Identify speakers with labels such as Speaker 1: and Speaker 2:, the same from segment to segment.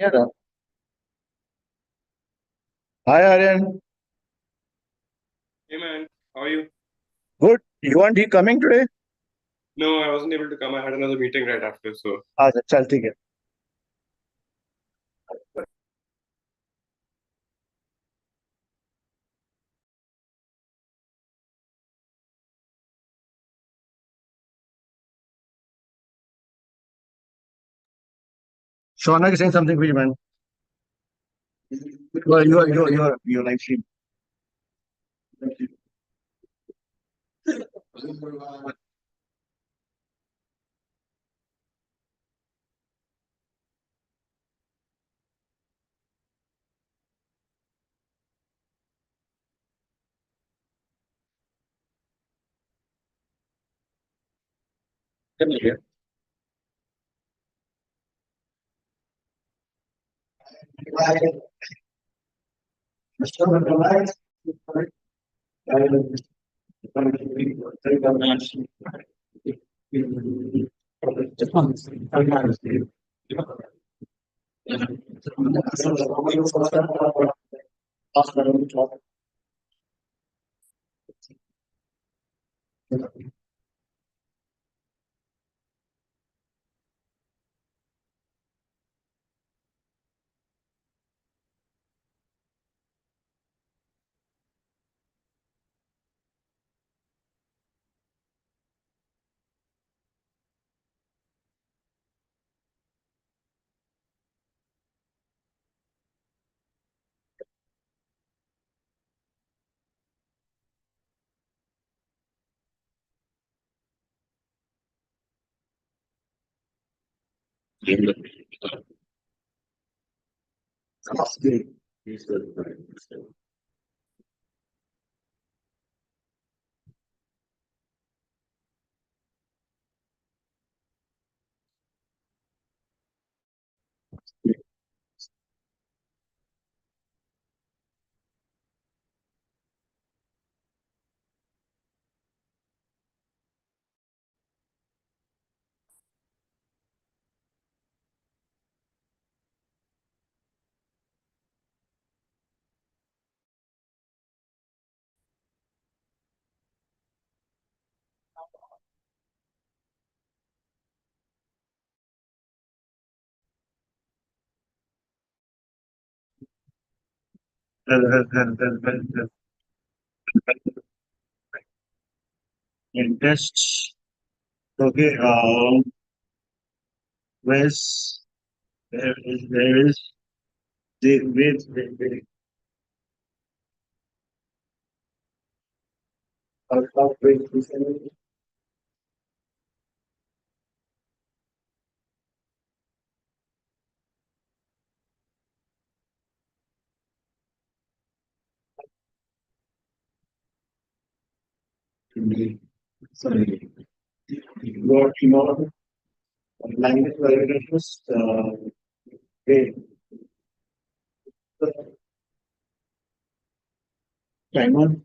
Speaker 1: Yeah. Hi, Aryan.
Speaker 2: Hey man, how are you?
Speaker 1: Good. You aren't he coming today?
Speaker 2: No, I wasn't able to come. I had another meeting right after, so
Speaker 1: अच्छा चल ठीक है. Shaunak is saying something for you, man. You are live stream. चलिए. Interest. Okay. Where's there is the with the sorry. Your language variations. Wait. Timer.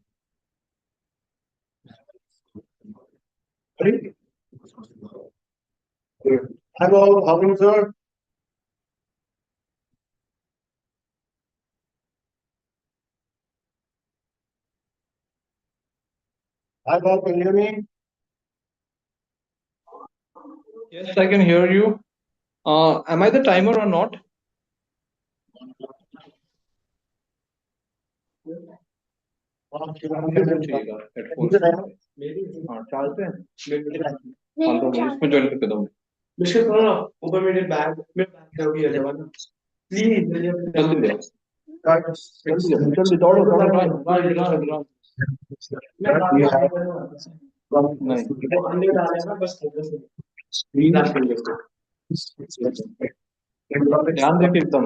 Speaker 1: Sorry. Hello, how are you, sir? Hi, Bob, can you hear me?
Speaker 3: Yes, I can hear you. Am I the timer or not? फिर पूछिएगा headphone हाँ डालते हैं हाँ तो इसमें join करके दो मिश्र सुनो ना ऊपर मेरे बैग में बैग हो गया जवान प्लीज जल्दी दे जल्दी दौड़ो दौड़ो रन नहीं वो अंदर डाले ना बस ध्यान देके एकदम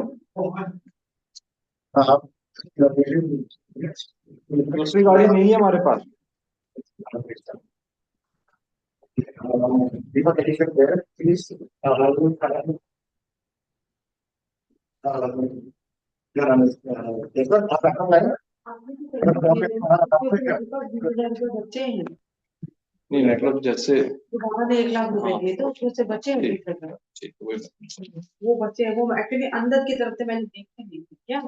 Speaker 3: दूसरी गाड़ी नहीं है हमारे पास नहीं मतलब जैसे
Speaker 4: बाबा ने 1 लाख रुपए
Speaker 3: हाँ।
Speaker 4: दिए तो उसमें से बचे हैं
Speaker 3: ठीक।
Speaker 4: 20,000।
Speaker 3: ठीक वही
Speaker 4: वो बचे हैं, वो एक्चुअली अंदर की तरफ से मैंने देखे नहीं थे क्या,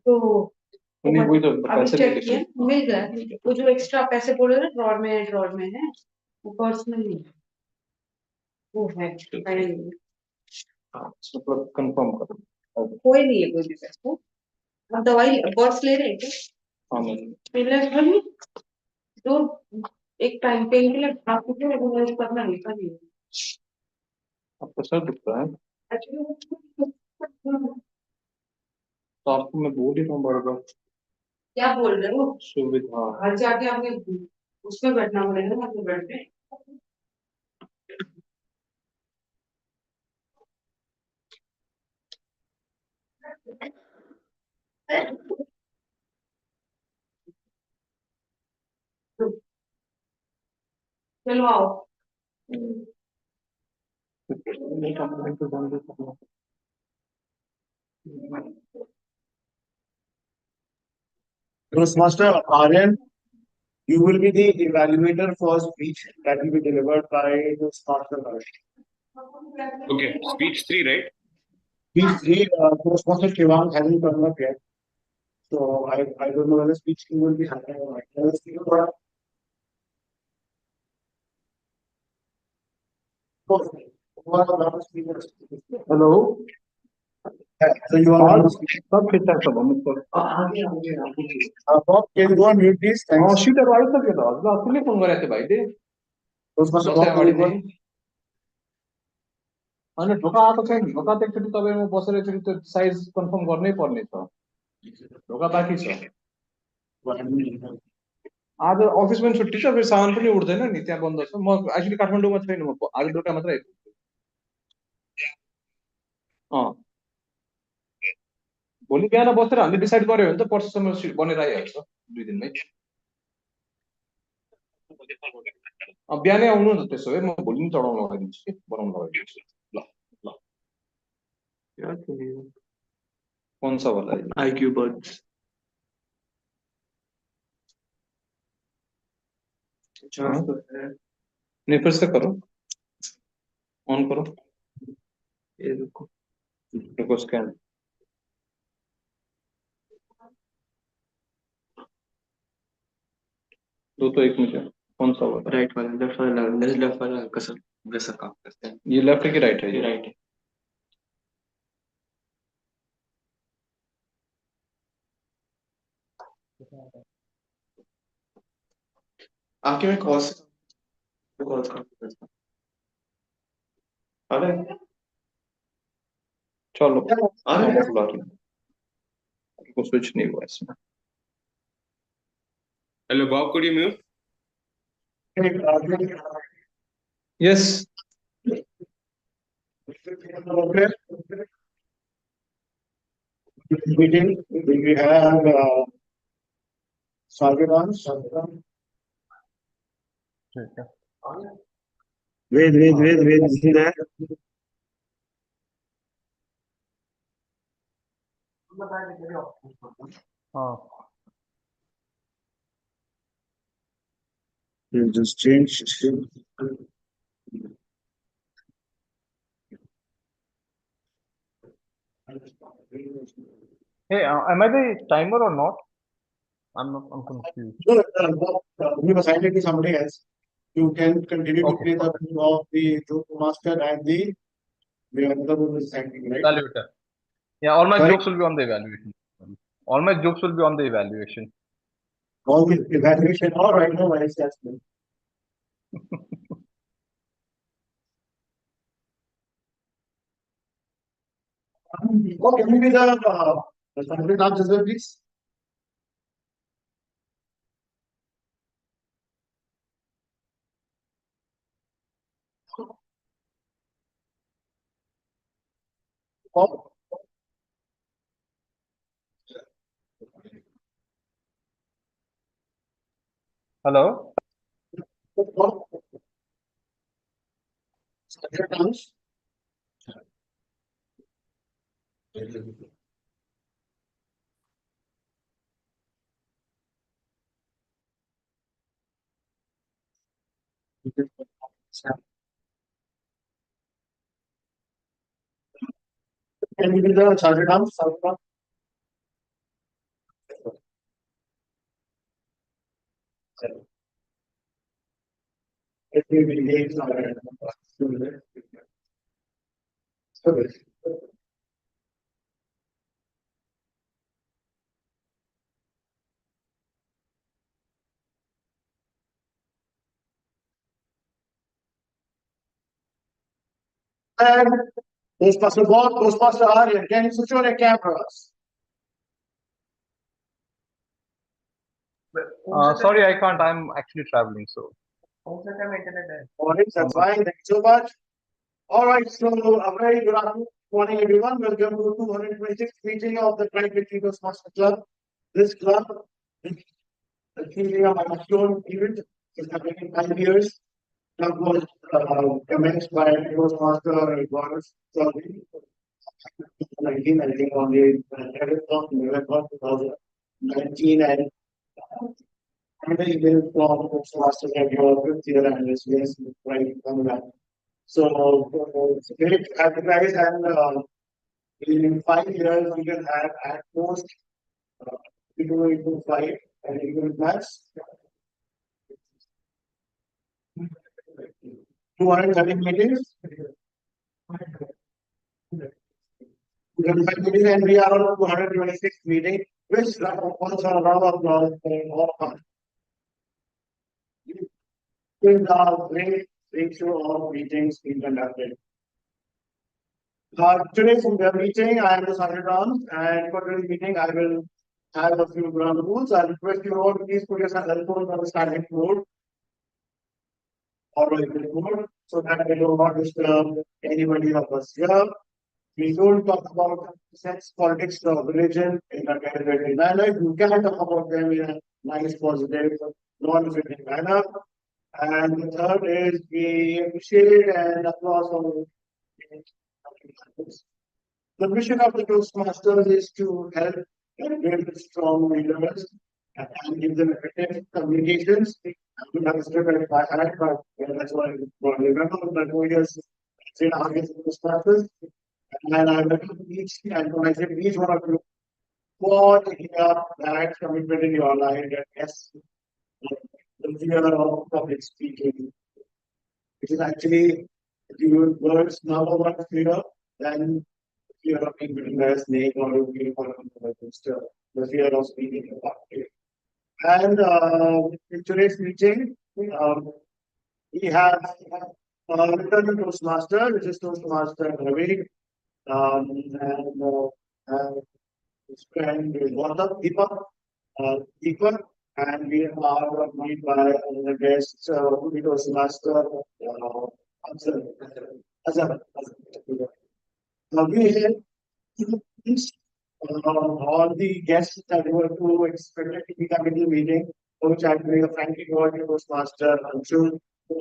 Speaker 4: तो वो
Speaker 3: नहीं वही तो
Speaker 4: अभी
Speaker 3: पैसे
Speaker 4: चेक
Speaker 3: लेके
Speaker 4: किया, मिल गया। वो जो एक्स्ट्रा पैसे बोले ना ड्रॉर में है, वो पर्स में नहीं है, वो है फाइनल में।
Speaker 3: हाँ मतलब कंफर्म करो।
Speaker 4: कोई नहीं है कोई भी पैसे। आप दवाई पर्स ले रहे हैं क्या?
Speaker 3: हाँ मैं
Speaker 4: पहले तो एक टाइम पेन के लिए आपको क्यों रेगुलराइज करना है का नहीं
Speaker 3: आपका सर दुख रहा है
Speaker 4: एक्चुअली।
Speaker 3: तो आपको मैं बोल ही रहा हूँ बार बार
Speaker 4: क्या बोल रहे हो?
Speaker 3: सुविधा।
Speaker 4: घर जाके आपने उसमें बैठना पड़ेगा ना अपने बेड पे। चलो आओ।
Speaker 1: Toastmaster Aryan, you will be the evaluator for speech that will be delivered by Toastmaster Aryan.
Speaker 2: Okay, speech 3, right?
Speaker 1: Speech 3, Toastmaster Shivang hasn't turned up yet. So I don't know whether speech 2 will be happening or not. Let's see
Speaker 3: hello
Speaker 1: So you are
Speaker 3: और
Speaker 1: on speech.
Speaker 3: सब ठीक ठाक सब हम पर
Speaker 1: Bob, can you go on mute please?
Speaker 3: Uh
Speaker 1: Thanks.
Speaker 3: सिटहरू आइसक्यो त हजुर अस्ति नै फोन गरेको थियो भाइले
Speaker 1: Toastmaster
Speaker 3: दसैँ
Speaker 1: Bob, can
Speaker 3: अगाडि
Speaker 1: you go
Speaker 3: नै
Speaker 1: on?
Speaker 3: होइन ढोका आएको छैन ढोका त एकचोटि तपाईँमा बसेर एकचोटि त्यो साइज कन्फर्म गर्नै पर्ने छ ढोका बाँकी छ आज अफिस पनि छुट्टी छ फेरि सामान पनि उठ्दैन नि त्यहाँ बन्द छ म एक्चुली काठमाडौँमा छैन म आज बेलुका मात्रै आइपुग्छु अँ भोलि बिहान बसेर हामीले डिसाइड गर्यो भने त पर्सिसम्म बनेर आइहाल्छ 2 दिनमै बिहानै आउनु न त्यसो भए म भोलि नै चढाउन लगाइदिन्छु कि बनाउन लगाइदिन्छु ल ल कौन सा वाला है
Speaker 5: IQ buds.
Speaker 3: हाँ? नहीं फिर से करो ऑन करो
Speaker 5: ये रुको
Speaker 3: रुको स्कैन दो तो एक में क्या कौन सा वाला
Speaker 5: राइट वाला लेफ्ट वाला हल्का सा वैसा काम करते हैं
Speaker 3: ये लेफ्ट है कि राइट है
Speaker 5: ये
Speaker 3: ये
Speaker 5: राइट है आके मैं कॉल से कॉल करता हूँ आ रहा है
Speaker 3: चलो
Speaker 5: आ रहा
Speaker 3: हाँ
Speaker 5: है
Speaker 3: मैं बुला रही हूँ को स्विच नहीं हुआ इसमें
Speaker 2: Hello, Bob, could you mute?
Speaker 3: Yes
Speaker 1: Meeting, we have Sagiran. Wait, is he there? You just change.
Speaker 6: Hey, am I the timer or not? I'm confused.
Speaker 1: No, we have assigned it to somebody else. You can continue to
Speaker 6: Okay,
Speaker 1: play the role of the joke master and the another one is assigned, right?
Speaker 6: evaluator. Yeah, all my
Speaker 1: Sorry?
Speaker 6: jokes will be on the evaluation. All my jokes will be on the evaluation.
Speaker 1: All the evaluation. All right, no worries, that's good. Oh, can you be the subject of as well, please? Oh.
Speaker 6: Hello?
Speaker 1: Subject comes. Can you do the chartered arms? It will be late. And Toastmaster Bob, Toastmaster Aryan, can you switch on your cameras?
Speaker 6: Sorry, I can't. I'm actually traveling, so.
Speaker 1: All right, that's fine. Thank you so much. All right, so a very good morning, everyone. Welcome to 226th meeting of the Pride Victory Toastmaster Club. This club is achieving a milestone event. It's happening in 5 years. Club was commenced by Toastmaster Boris Chaudhary. 19, I think, on the 11th of November 2019, and he will from Toastmasters at your 5th year anniversary. Yes, right, coming back. So it's great to have you guys, and in 5 years we can have at most 5 and even max 230 meetings. 235 meetings, and we are on 226 meeting, which also a round of applause for all of us. With a great ratio of meetings being conducted. Today's meeting, I am the Sergeant Arms, and for today's meeting, I will have a few ground rules. I request you all to please put your cell phones on the silent mode or vibrate mode so that we do not disturb anybody of us here. We don't talk about sex, politics, or religion in a deliberate manner. You can talk about them in a nice, positive, non-offending manner. And the third is we appreciate and applause for the mission of the Toastmasters is to help and build strong leaders and give them effective communications. I would have stood at by heart, but that's what I remember the 2 years, 3.5 years of Toastmasters. And I welcome each and when I say each one of you for taking up that commitment in your life. And yes, the fear of public speaking, which is actually the world's number one fear, then fear of being bitten by a snake or being the fear of speaking about it. And in today's meeting, we have returning Toastmaster, which is Toastmaster Ravi, and his friend Deepak, Deepak, and we are joined by the guest, Toastmaster Azhar. We all the guests that were to expected to be coming to the meeting, for which I bring a frankly word to Toastmaster. I'm sure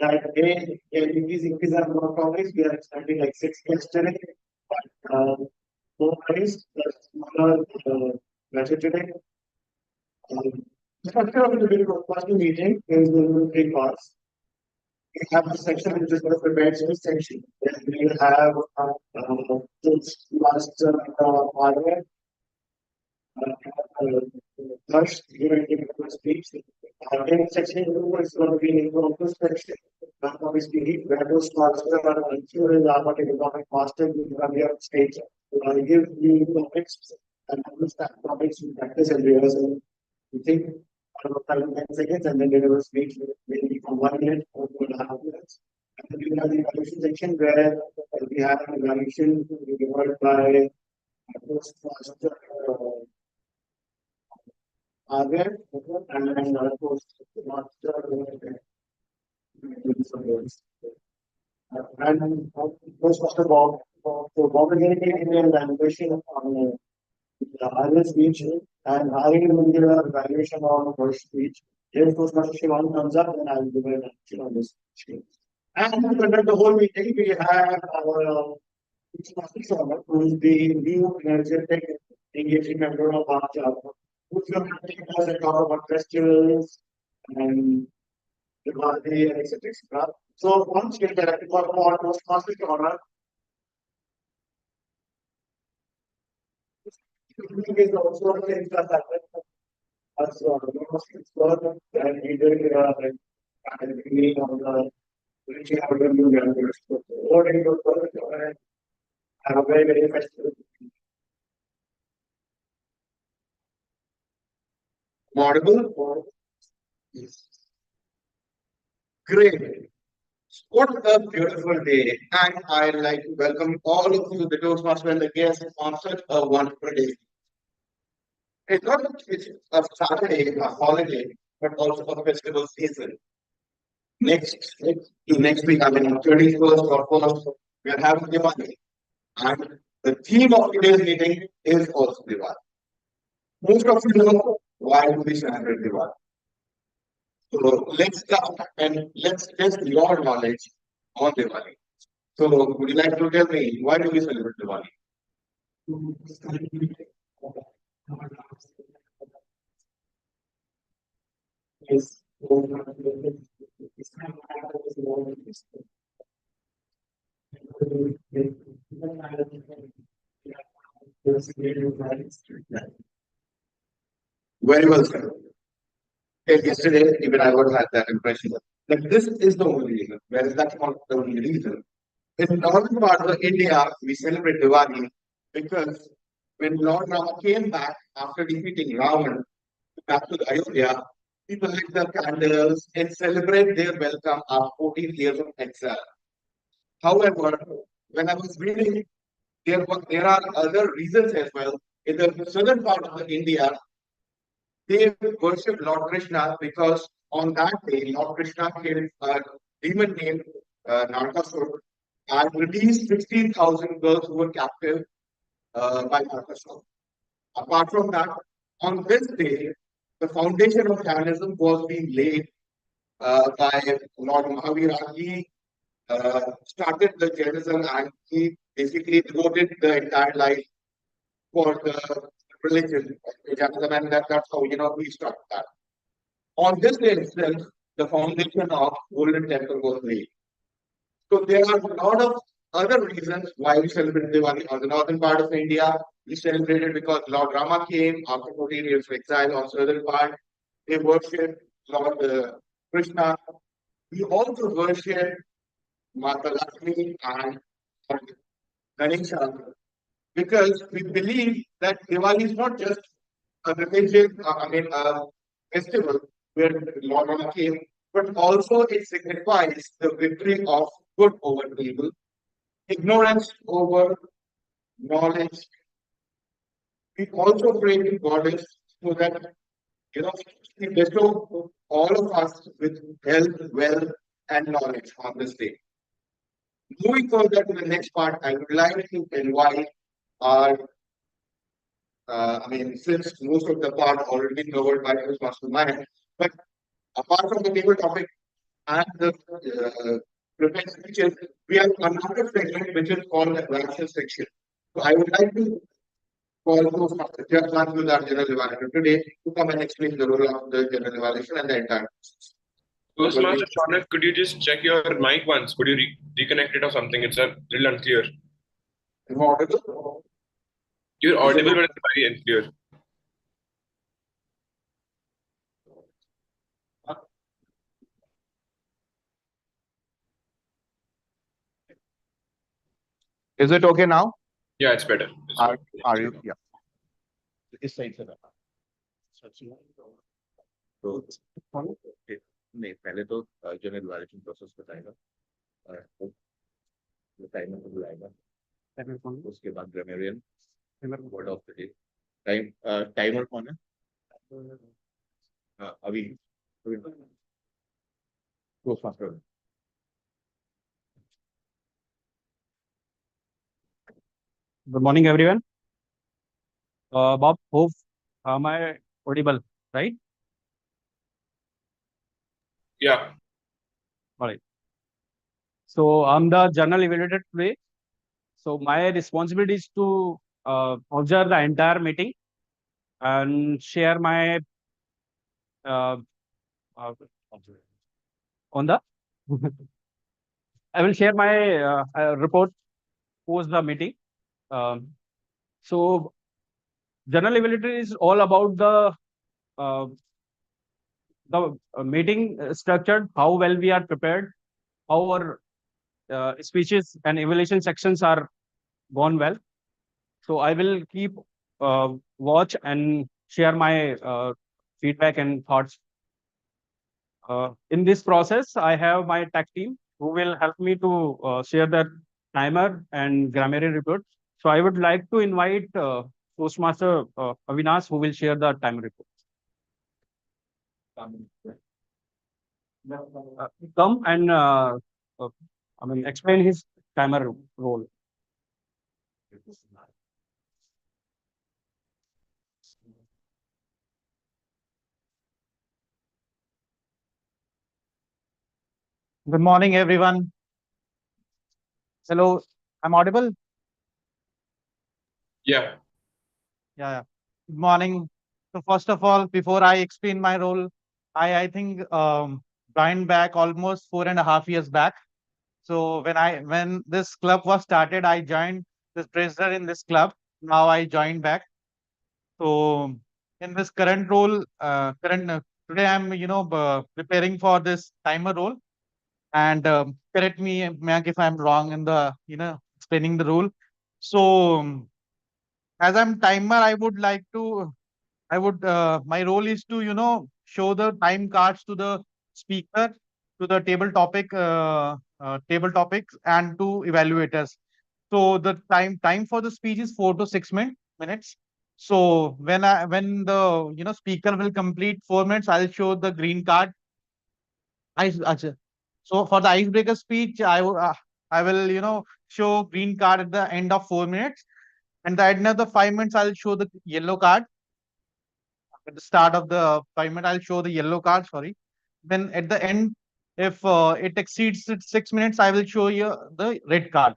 Speaker 1: that increase our number of topics. We are expecting like 6 guests today. But no worries, that's smaller message today. The structure of the Toastmaster meeting is going to be 3 parts. We have a section which is the prepared section. Then we have Toastmaster hardware. First, you're going to give a speech. Then section 2 is going to be in the section. Obviously, where Toastmaster are unsure is our economic master will be on stage. I give the topics and understand topics in practice and rehearsal. You think 5 to 10 seconds and then deliver speech maybe from 1 minute or 2.5 minutes. And then we have the evaluation section where we have an evaluation delivered by Toastmaster Aryan and Toastmaster and Toastmaster Bob. So Bob is going to give an evaluation on the Aryan speech, and Aryan will give an evaluation on first speech. If Toastmaster Shivan comes up, then I will give an evaluation on this speech. And to conduct the whole meeting, we have our Toastmaster Shivan, who is the new energetic, engaging member of our club, who's going to take us and talk about festivals and Diwali, and etc. etc. So once you get a for Toastmasters corner, is also a thing that happens. Also, it's got and either and beginning of the reaching out to new members. What in your have a very festival. Audible? Yes. Great. What a beautiful day. And I'd like to welcome all of you, the Toastmasters and the guests, on such a wonderful day. It's not it's a Saturday, a holiday, but also a festival season. Next week, I mean, on 31st or 1st, we are having Diwali. And the theme of today's meeting is also Diwali. Most of you know why do we celebrate Diwali. So let's start and let's test your knowledge on Diwali. So would you like to tell me why do we celebrate Diwali? Yes. Very well said. Yesterday, even I would have that impression that this is the only reason, whereas that's not the only reason. In the northern part of India, we celebrate Diwali because when Lord Rama came back after defeating Ravan back to Ayodhya, people lit the candles and celebrate their welcome after 14 years of exile. However, when I was reading, there are other reasons as well. In the southern part of the India, they worship Lord Krishna because on that day, Lord Krishna killed a demon named Narkasur and released 16,000 girls who were captive by Narkasur. Apart from that, on this day, the foundation of Jainism was being laid by Lord Mahavira. He started the Jainism and he basically devoted the entire life for the religion, Jainism, and that's how we started that. On this day itself, the foundation of Golden Temple was laid. So there are a lot of other reasons why we celebrate Diwali. On the northern part of India, we celebrate it because Lord Rama came after 14 years of exile. On southern part, they worship Lord Krishna. We also worship Mata Lakshmi and Lord Ganesha because we believe that Diwali is not just a religion, a festival where Lord Rama came, but also it signifies the victory of good over evil, ignorance over knowledge. We also pray to Goddess so that He bestow all of us with health, wealth, and knowledge on this day. Moving further to the next part, I would like to invite our since most of the part already been covered by this mastermind, but apart from the table topic and the prepared speeches, we have another segment which is called the reaction section. So I would like to call those just one with our general evaluator today to come and explain the role of the general evaluation and the entire process.
Speaker 2: Toastmaster Shaunak, could you just check your mic once? Could you reconnect it or something? It's a little unclear.
Speaker 1: Am I audible?
Speaker 2: You're audible, but it's very unclear.
Speaker 6: Is it okay now?
Speaker 2: Yeah, it's better.
Speaker 6: Are you? Yeah. इस side से रहा
Speaker 3: तो नहीं पहले तो general evaluation process बताएगा timer को बुलाएगा उसके बाद grammarian word of the day timer कौन है अभी टोस्टमास्टर
Speaker 7: Good morning, everyone. Bob, hope am I audible, right?
Speaker 2: Yeah.
Speaker 7: All right. So I'm the general evaluator today. So my responsibility is to observe the entire meeting and share my on the. I will share my report post the meeting. Um, so general availability is all about uh, the meeting structured, how well we are prepared, how our speeches and evaluation sections are gone well. So I will keep watch and share my feedback and thoughts. In this process, I have my tech team who will help me to share the timer and grammar report. So I would like to invite Toastmaster Avinash, who will share the timer report. Come and explain his timer role.
Speaker 8: Good morning, everyone. Hello, I'm audible?
Speaker 2: Yeah.
Speaker 8: Yeah. Good morning. So first of all, before I explain my role, I think joined back almost 4.5 years back. So when this club was started, I joined this treasurer in this club. Now I joined back. So in this current role, today I'm preparing for this timer role. And correct me, Mayank, if I'm wrong in the explaining the rule. So as I'm timer, I would my role is to show the time cards to the speaker, to the table topics, and to evaluators. So the time for the speech is 4 to 6 minutes. So when the speaker will complete 4 minutes, I'll show the green card. Acha. So for the icebreaker speech, I will show green card at the end of 4 minutes, and at another 5 minutes I'll show the yellow card. At the start of the 5 minutes, I'll show the yellow card. Sorry. Then at the end, if it exceeds 6 minutes, I will show you the red card.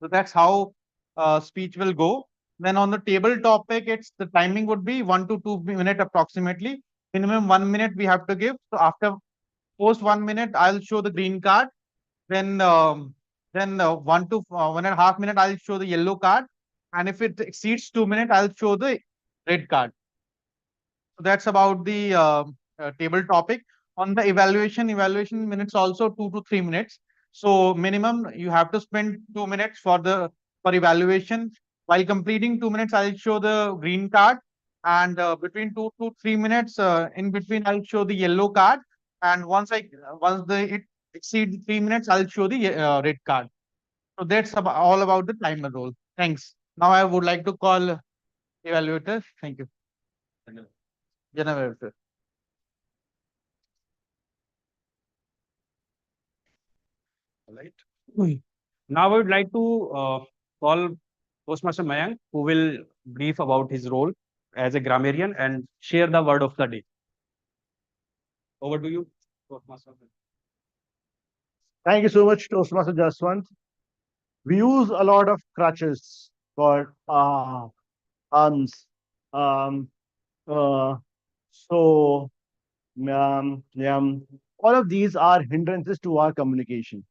Speaker 8: So that's how speech will go. Then on the table topic, it's the timing would be 1 to 2 minutes approximately. Minimum 1 minute we have to give. So after post 1 minute, I'll show the green card. Then 1 to 1.5 minutes, I'll show the yellow card. And if it exceeds 2 minutes, I'll show the red card. So that's about the table topic. On the evaluation minutes also 2 to 3 minutes. So minimum you have to spend 2 minutes for evaluation. While completing 2 minutes, I'll show the green card, and between 2 to 3 minutes, in between I'll show the yellow card, and once it exceeds 3 minutes, I'll show the red card. So that's all about the timer role. Thanks. Now I would like to call evaluator. Thank you. General evaluator.
Speaker 7: Right. Now I would like to call Postmaster Mayank, who will brief about his role as a grammarian and share the word of the day. Over to you, Postmaster.
Speaker 1: Thank you so much, Toastmaster Jaswant. We use a lot of crutches for ums, um, so, all of these are hindrances to our communication.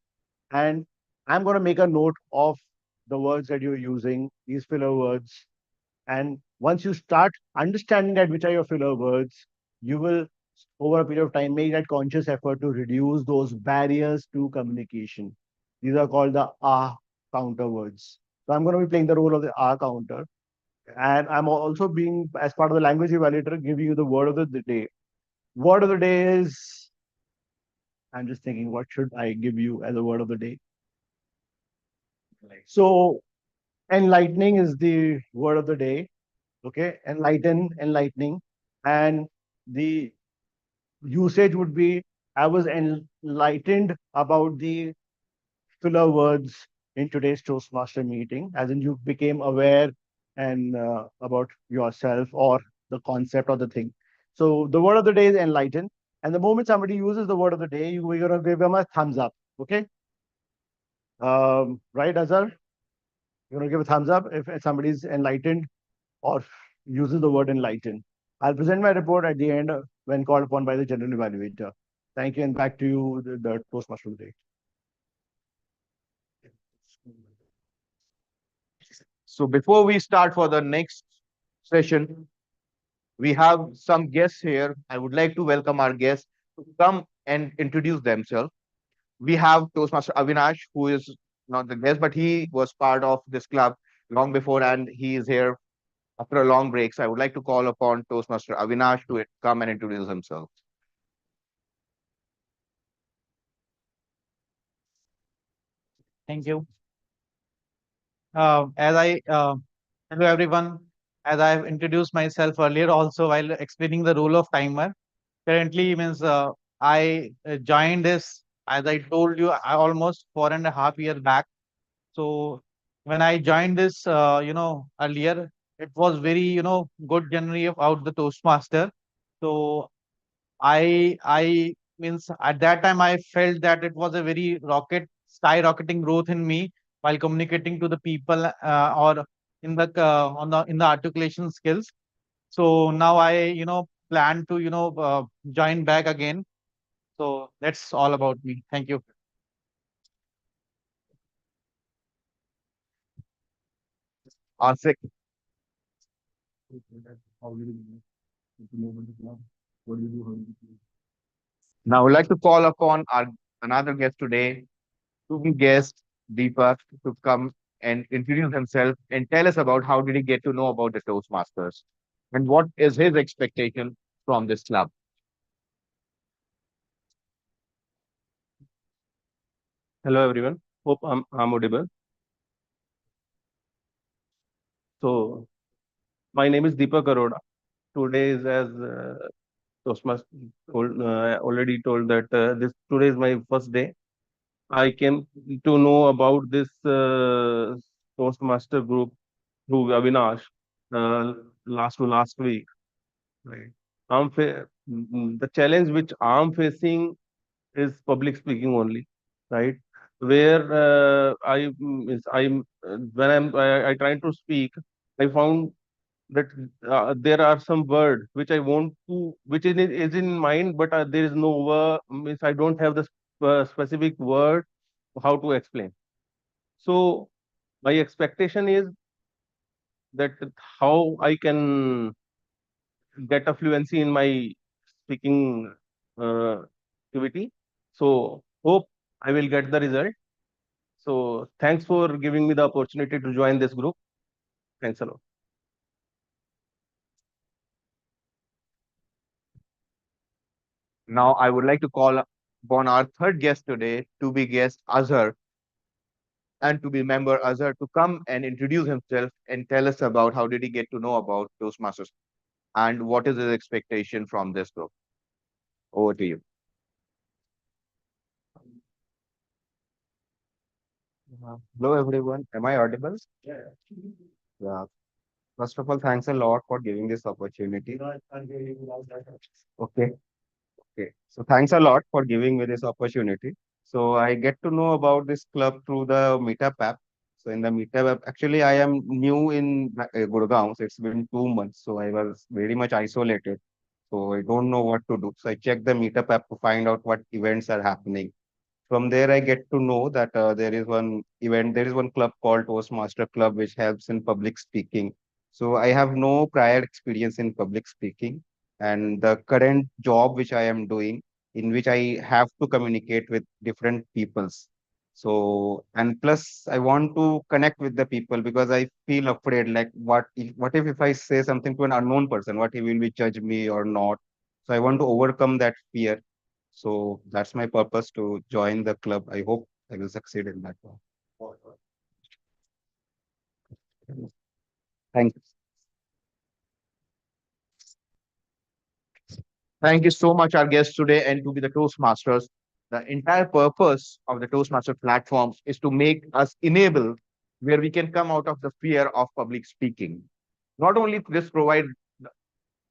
Speaker 1: And I'm going to make a note of the words that you're using, these filler words. And once you start understanding that which are your filler words, you will, over a period of time, make that conscious effort to reduce those barriers to communication. These are called the counter words. So I'm going to be playing the role of the counter. And I'm also being, as part of the language evaluator, giving you the word of the day. Word of the day is, I'm just thinking, what should I give you as a word of the day? So, enlightening is the word of the day. Okay, enlightening. And the usage would be, I was enlightened about the filler words in today's Toastmaster meeting, as in you became aware and about yourself or the concept or the thing. So the word of the day is enlighten. And the moment somebody uses the word of the day, we're going to give them a thumbs up. Okay. Right, Azhar? You're going to give a thumbs up if somebody's enlightened or uses the word enlighten. I'll present my report at the end when called upon by the general evaluator.
Speaker 6: Thank you, and back to you, the Toastmaster today.
Speaker 9: So before we start for the next session, we have some guests here. I would like to welcome our guests to come and introduce themselves. We have Toastmaster Avinash, who is not the guest, but he was part of this club long before, and he is here after a long break. So I would like to call upon Toastmaster Avinash to come and introduce himself.
Speaker 8: Thank you. Hello everyone. As I have introduced myself earlier, also while explaining the role of timer, currently means I joined this, as I told you, almost 4.5 years back. So when I joined this, earlier, it was very, good journey about the Toastmaster. So I means at that time I felt that it was a very skyrocketing growth in me while communicating to the people or in the in the articulation skills. So now I plan to join back again. So that's all about me. Thank you.
Speaker 9: Asik, now I would like to call upon our another guest today, to be guest Deepak, to come and introduce himself and tell us about how did he get to know about the Toastmasters and what is his expectation from this club.
Speaker 10: Hello everyone. Hope I'm audible. So my name is Deepak Arora. Today is as Toastmaster already told that this today is my first day. I came to know about this Toastmaster group through Avinash uh, last week. Right. The challenge which I'm facing is public speaking only, right? Where when I trying to speak, I found that there are some word which I want to, which is in mind, but there is no means I don't have the specific word how to explain. So my expectation is that how I can get a fluency in my speaking activity. So hope I will get the result. So thanks for giving me the opportunity to join this group. Thanks a lot.
Speaker 9: Now I would like to call upon our third guest today, to be guest Azhar, and to be member Azhar, to come and introduce himself and tell us about how did he get to know about Toastmasters and what is his expectation from this group. Over to you. Hello everyone. Am I audible? Yeah. First of all, thanks a lot for giving this opportunity. Okay. Okay. So thanks a lot for giving me this opportunity. So I get to know about this club through the Meetup app. So in the Meetup app, actually I am new in Gurgaon, so it's been 2 months. So I was very much isolated. So I don't know what to do. So I checked the Meetup app to find out what events are happening. From there, I get to know that there is one club called Toastmaster Club, which helps in public speaking. So I have no prior experience in public speaking, and the current job which I am doing, in which I have to communicate with different peoples. So, and plus, I want to connect with the people because I feel afraid, like what if I say something to an unknown person, what he will be judge me or not. So I want to overcome that fear. So that's my purpose to join the club. I hope I will succeed in that one. Thank you. Thank you so much, our guests today, and to be the Toastmasters. The entire purpose of the Toastmaster platform is to make us enable where we can come out of the fear of public speaking. Not only this provide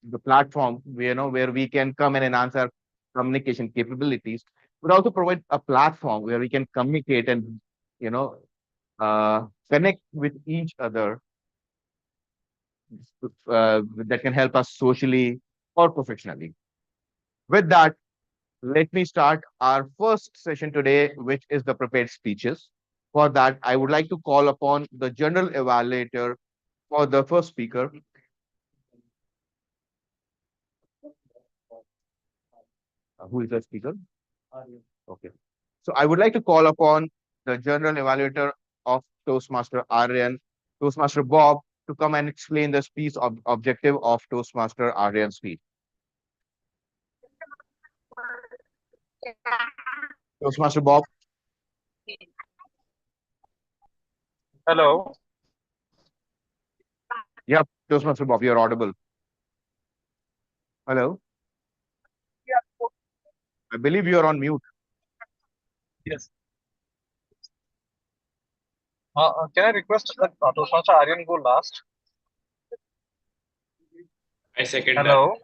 Speaker 9: the platform where we can come and enhance our communication capabilities, but also provide a platform where we can communicate and you know connect with each other that can help us socially or professionally. With that, let me start our first session today, which is the prepared speeches. For that, I would like to call upon the general evaluator for the first speaker. Who is the speaker? Okay. So I would like to call upon the general evaluator of Toastmaster Aryan, Toastmaster Bob, to come and explain the speech objective of Toastmaster Aryan's speech. Toastmaster Bob.
Speaker 6: Hello.
Speaker 9: Yep, Toastmaster Bob, you're audible. Hello. I believe you're on mute.
Speaker 6: Yes. Can I request that Toastmaster Aryan go last?
Speaker 2: I second
Speaker 6: Hello.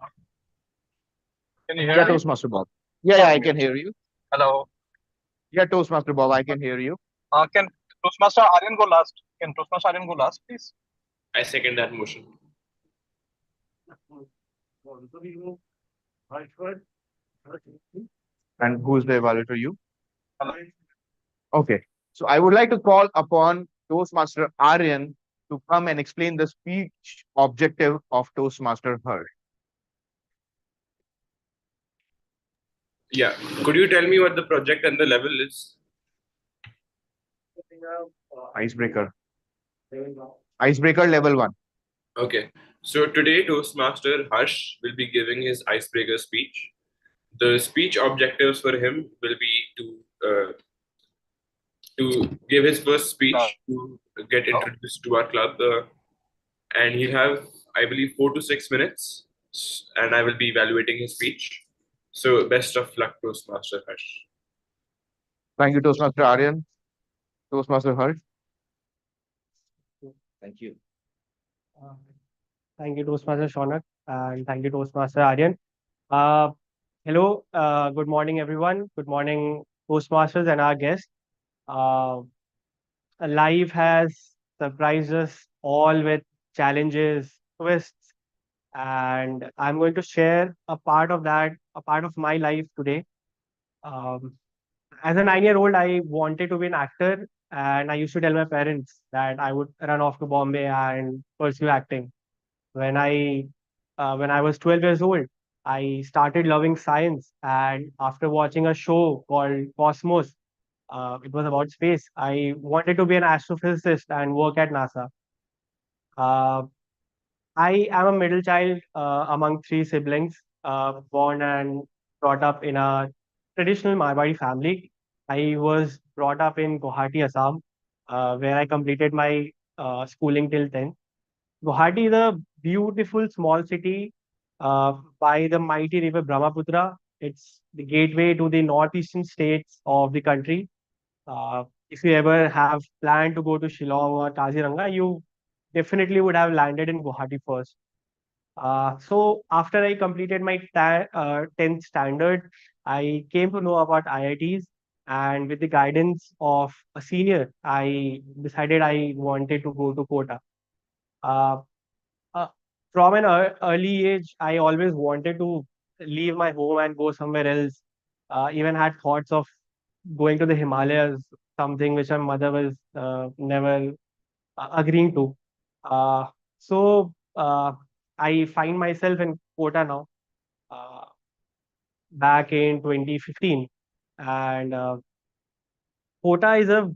Speaker 6: Can you hear
Speaker 9: Yeah,
Speaker 6: me?
Speaker 9: Toastmaster Bob. Yeah, I can hear you.
Speaker 6: Hello.
Speaker 9: Yeah, Toastmaster Bob, I can hear you.
Speaker 6: Can Toastmaster Aryan go last? Can Toastmaster Aryan go last, please?
Speaker 2: that. I second that motion.
Speaker 9: And who's the evaluator? You?
Speaker 6: Hello.
Speaker 9: Okay. So I would like to call upon Toastmaster Aryan to come and explain the speech objective of Toastmaster Her.
Speaker 2: Yeah. Could you tell me what the project and the level is?
Speaker 9: Icebreaker. Icebreaker level 1.
Speaker 2: Okay. So today Toastmaster Harsh will be giving his icebreaker speech. The speech objectives for him will be to give his first speech, to get introduced to our club, and he'll have, I believe, 4 to 6 minutes, and I will be evaluating his speech. So best of luck, Toastmaster Harsh.
Speaker 9: Thank you, Toastmaster Aryan. Toastmaster Harsh.
Speaker 11: Thank you. Thank you, Toastmaster Shaunak, and thank you, Toastmaster Aryan. Uh, Hello, good morning, everyone. Good morning, Toastmasters and our guests. Uh, Life has surprised us all with challenges, twists, and I'm going to share a part of that, a part of my life today. Um, as a 9-year-old, I wanted to be an actor, and I used to tell my parents that I would run off to Bombay and pursue acting. When I was 12 years old, I started loving science, and after watching a show called Cosmos, it was about space. I wanted to be an astrophysicist and work at NASA. Uh, I am a middle child among three siblings, born and brought up in a traditional Marwari family. I was brought up in Guwahati, Assam, where I completed my schooling till 10th. Guwahati is a beautiful small city by the mighty river Brahmaputra. It's the gateway to the northeastern states of the country. If you ever have planned to go to Shillong or Kaziranga, you definitely would have landed in Guwahati first. So after I completed my 10th standard, I came to know about IITs, and with the guidance of a senior, I decided I wanted to go to Kota. Uh, uh, from an early age, I always wanted to leave my home and go somewhere else. Even had thoughts of going to the Himalayas, something which my mother was never agreeing to. Uh, so I find myself in Kota now, uh, back in 2015. And Kota is a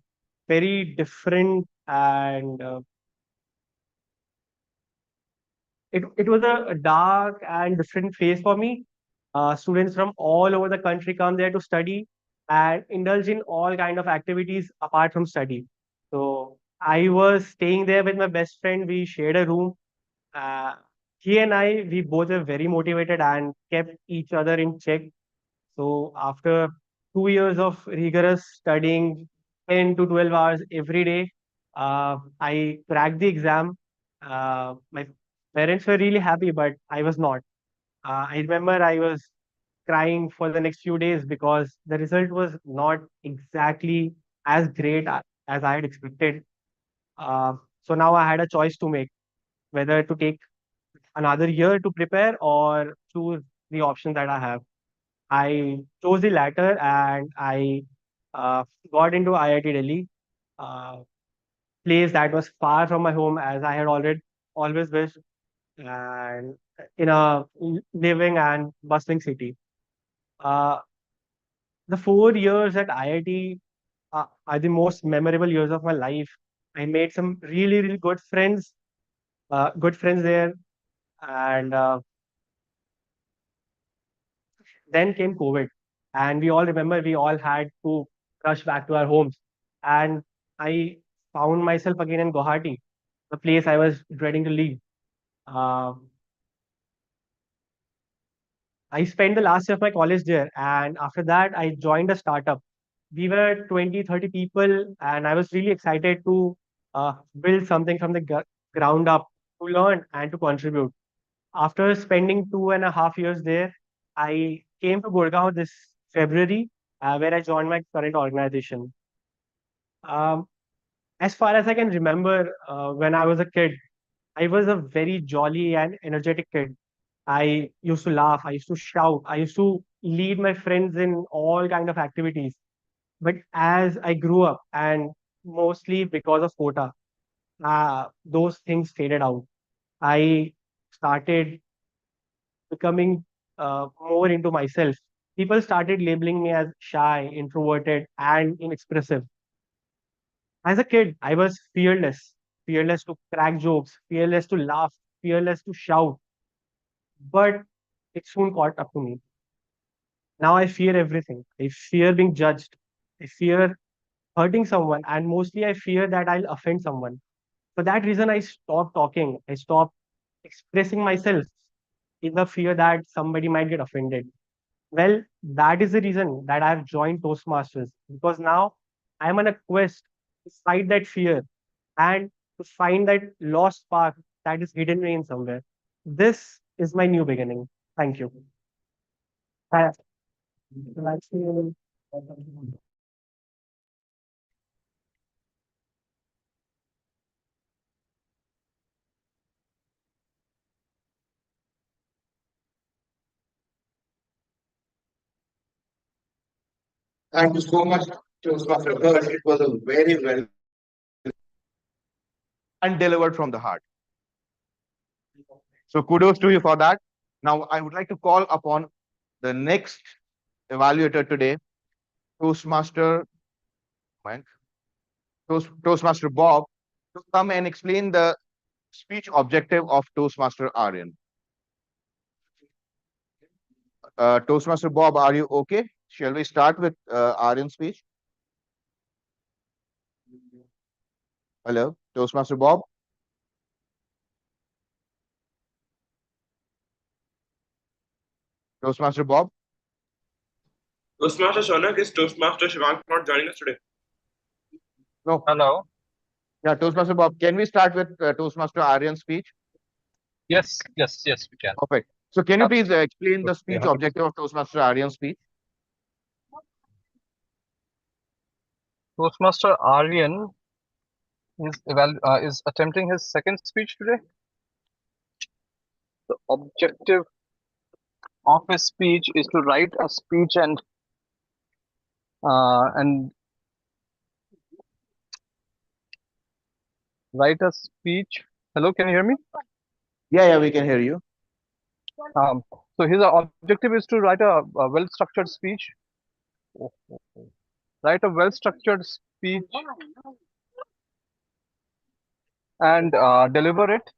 Speaker 11: very different and it was a dark and different phase for me. Students from all over the country come there to study and indulge in all kind of activities apart from study. So I was staying there with my best friend. We shared a room. Uh, he and I, we both were very motivated and kept each other in check. So after 2 years of rigorous studying, 10 to 12 hours every day, I cracked the exam. My parents were really happy, but I was not. I remember I was crying for the next few days because the result was not exactly as great as I had expected. So now I had a choice to make whether to take another year to prepare or choose the option that I have. I chose the latter and I got into IIT Delhi, place that was far from my home as I had already always wished, and in a living and bustling city. Uh, the 4 years at IIT are the most memorable years of my life. I made some really, really good friends there. And then came COVID. And we all remember we all had to rush back to our homes. And I found myself again in Guwahati, the place I was dreading to leave. Um I spent the last year of my college there. And after that, I joined a startup. We were 20, 30 people, and I was really excited to build something from the ground up, to learn and to contribute. After spending 2.5 years there, I came to Gurgaon this February, where I joined my current organization. Um, as far as I can remember, when I was a kid, I was a very jolly and energetic kid. I used to laugh, I used to shout, I used to lead my friends in all kind of activities. But as I grew up, and mostly because of quota, those things faded out. I started becoming more into myself. People started labeling me as shy, introverted, and inexpressive. As a kid, I was fearless, fearless to crack jokes, fearless to laugh, fearless to shout. But it soon caught up to me. Now I fear everything. I fear being judged. I fear hurting someone, and mostly I fear that I'll offend someone. For that reason, I stopped talking. I stopped expressing myself in the fear that somebody might get offended. Well, that is the reason that I've joined Toastmasters, because now I'm on a quest to fight that fear and to find that lost spark that is hidden in somewhere. This is my new beginning. Thank you. Hi.
Speaker 1: Thank you so much, Toastmaster Bird. It was a very well
Speaker 9: and delivered from the heart. So kudos to you for that. Now I would like to call upon the next evaluator today, Toastmaster Mike, Toastmaster Bob, to come and explain the speech objective of Toastmaster Aryan. Toastmaster Bob, are you okay? Shall we start with Aryan's speech? Hello, Toastmaster Bob. Toastmaster Bob.
Speaker 2: Toastmaster Sonak, is Toastmaster Shivank not joining us today?
Speaker 9: No.
Speaker 6: Hello.
Speaker 9: Yeah, Toastmaster Bob, can we start with Toastmaster Aryan's speech?
Speaker 6: Yes, we can.
Speaker 9: Perfect. So can you please
Speaker 6: Absolutely.
Speaker 9: explain the speech
Speaker 6: 100%.
Speaker 9: objective of Toastmaster Aryan's speech?
Speaker 6: Toastmaster Aryan is attempting his second speech today. The objective of his speech is to write a speech and write a speech. Hello, can you hear me?
Speaker 9: Yeah, we can hear you.
Speaker 6: So his objective is to write a well-structured speech. Write a well-structured speech and deliver it.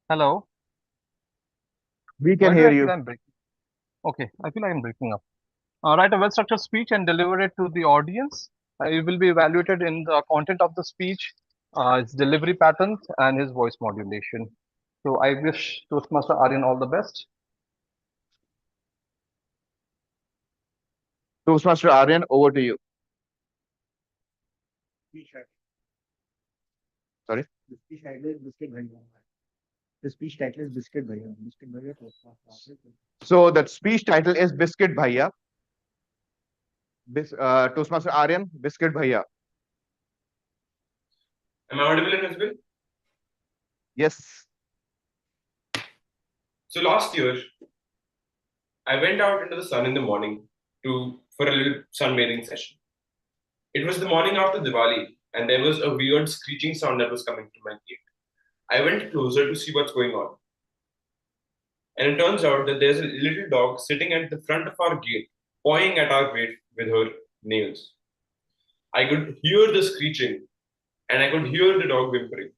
Speaker 6: Hello.
Speaker 9: We can
Speaker 6: Why do
Speaker 9: hear
Speaker 6: I feel
Speaker 9: you.
Speaker 6: I'm breaking? Okay, I feel like I'm breaking up. Write a well-structured speech and deliver it to the audience. It will be evaluated in the content of the speech, its delivery patterns, and his voice modulation. So I wish Toastmaster Aryan all the best.
Speaker 9: Toastmaster Aryan, over to you. Sorry?
Speaker 1: The speech title is Biscuit Bhaiya. The speech title is Biscuit Bhaiya. Biscuit Bhaiya Toastmaster.
Speaker 9: So that speech title is Biscuit Bhaiya. Toastmaster Aryan, Biscuit Bhaiya.
Speaker 2: Am I audible in as well?
Speaker 9: Yes.
Speaker 2: So last year, I went out into the sun in the morning for a little sunbathing session. It was the morning after Diwali, and there was a weird screeching sound that was coming to my gate. I went closer to see what's going on. And it turns out that there's a little dog sitting at the front of our gate, pawing at our gate with her nails. I could hear the screeching, and I could hear the dog whimpering.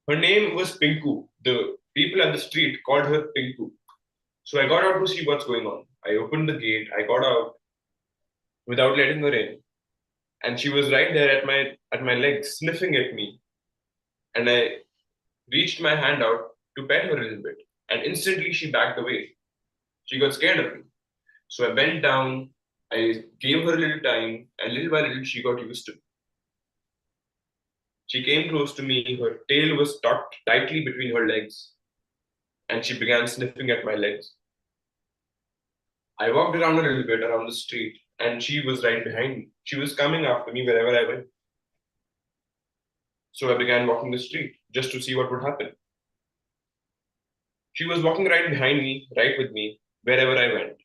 Speaker 2: Her name was Pinku. The people at the street called her Pinku. So I got out to see what's going on. I opened the gate, I got out without letting her in. And she was right there at my leg, sniffing at me. And I reached my hand out to pet her a little bit. And instantly she backed away. She got scared of me. So I bent down, I gave her a little time, and little by little she got used to me. She came close to me, her tail was tucked tightly between her legs, and she began sniffing at my legs. I walked around a little bit around the street, and she was right behind me. She was coming after me wherever I went. So I began walking the street just to see what would happen. She was walking right behind me, right with me, wherever I went.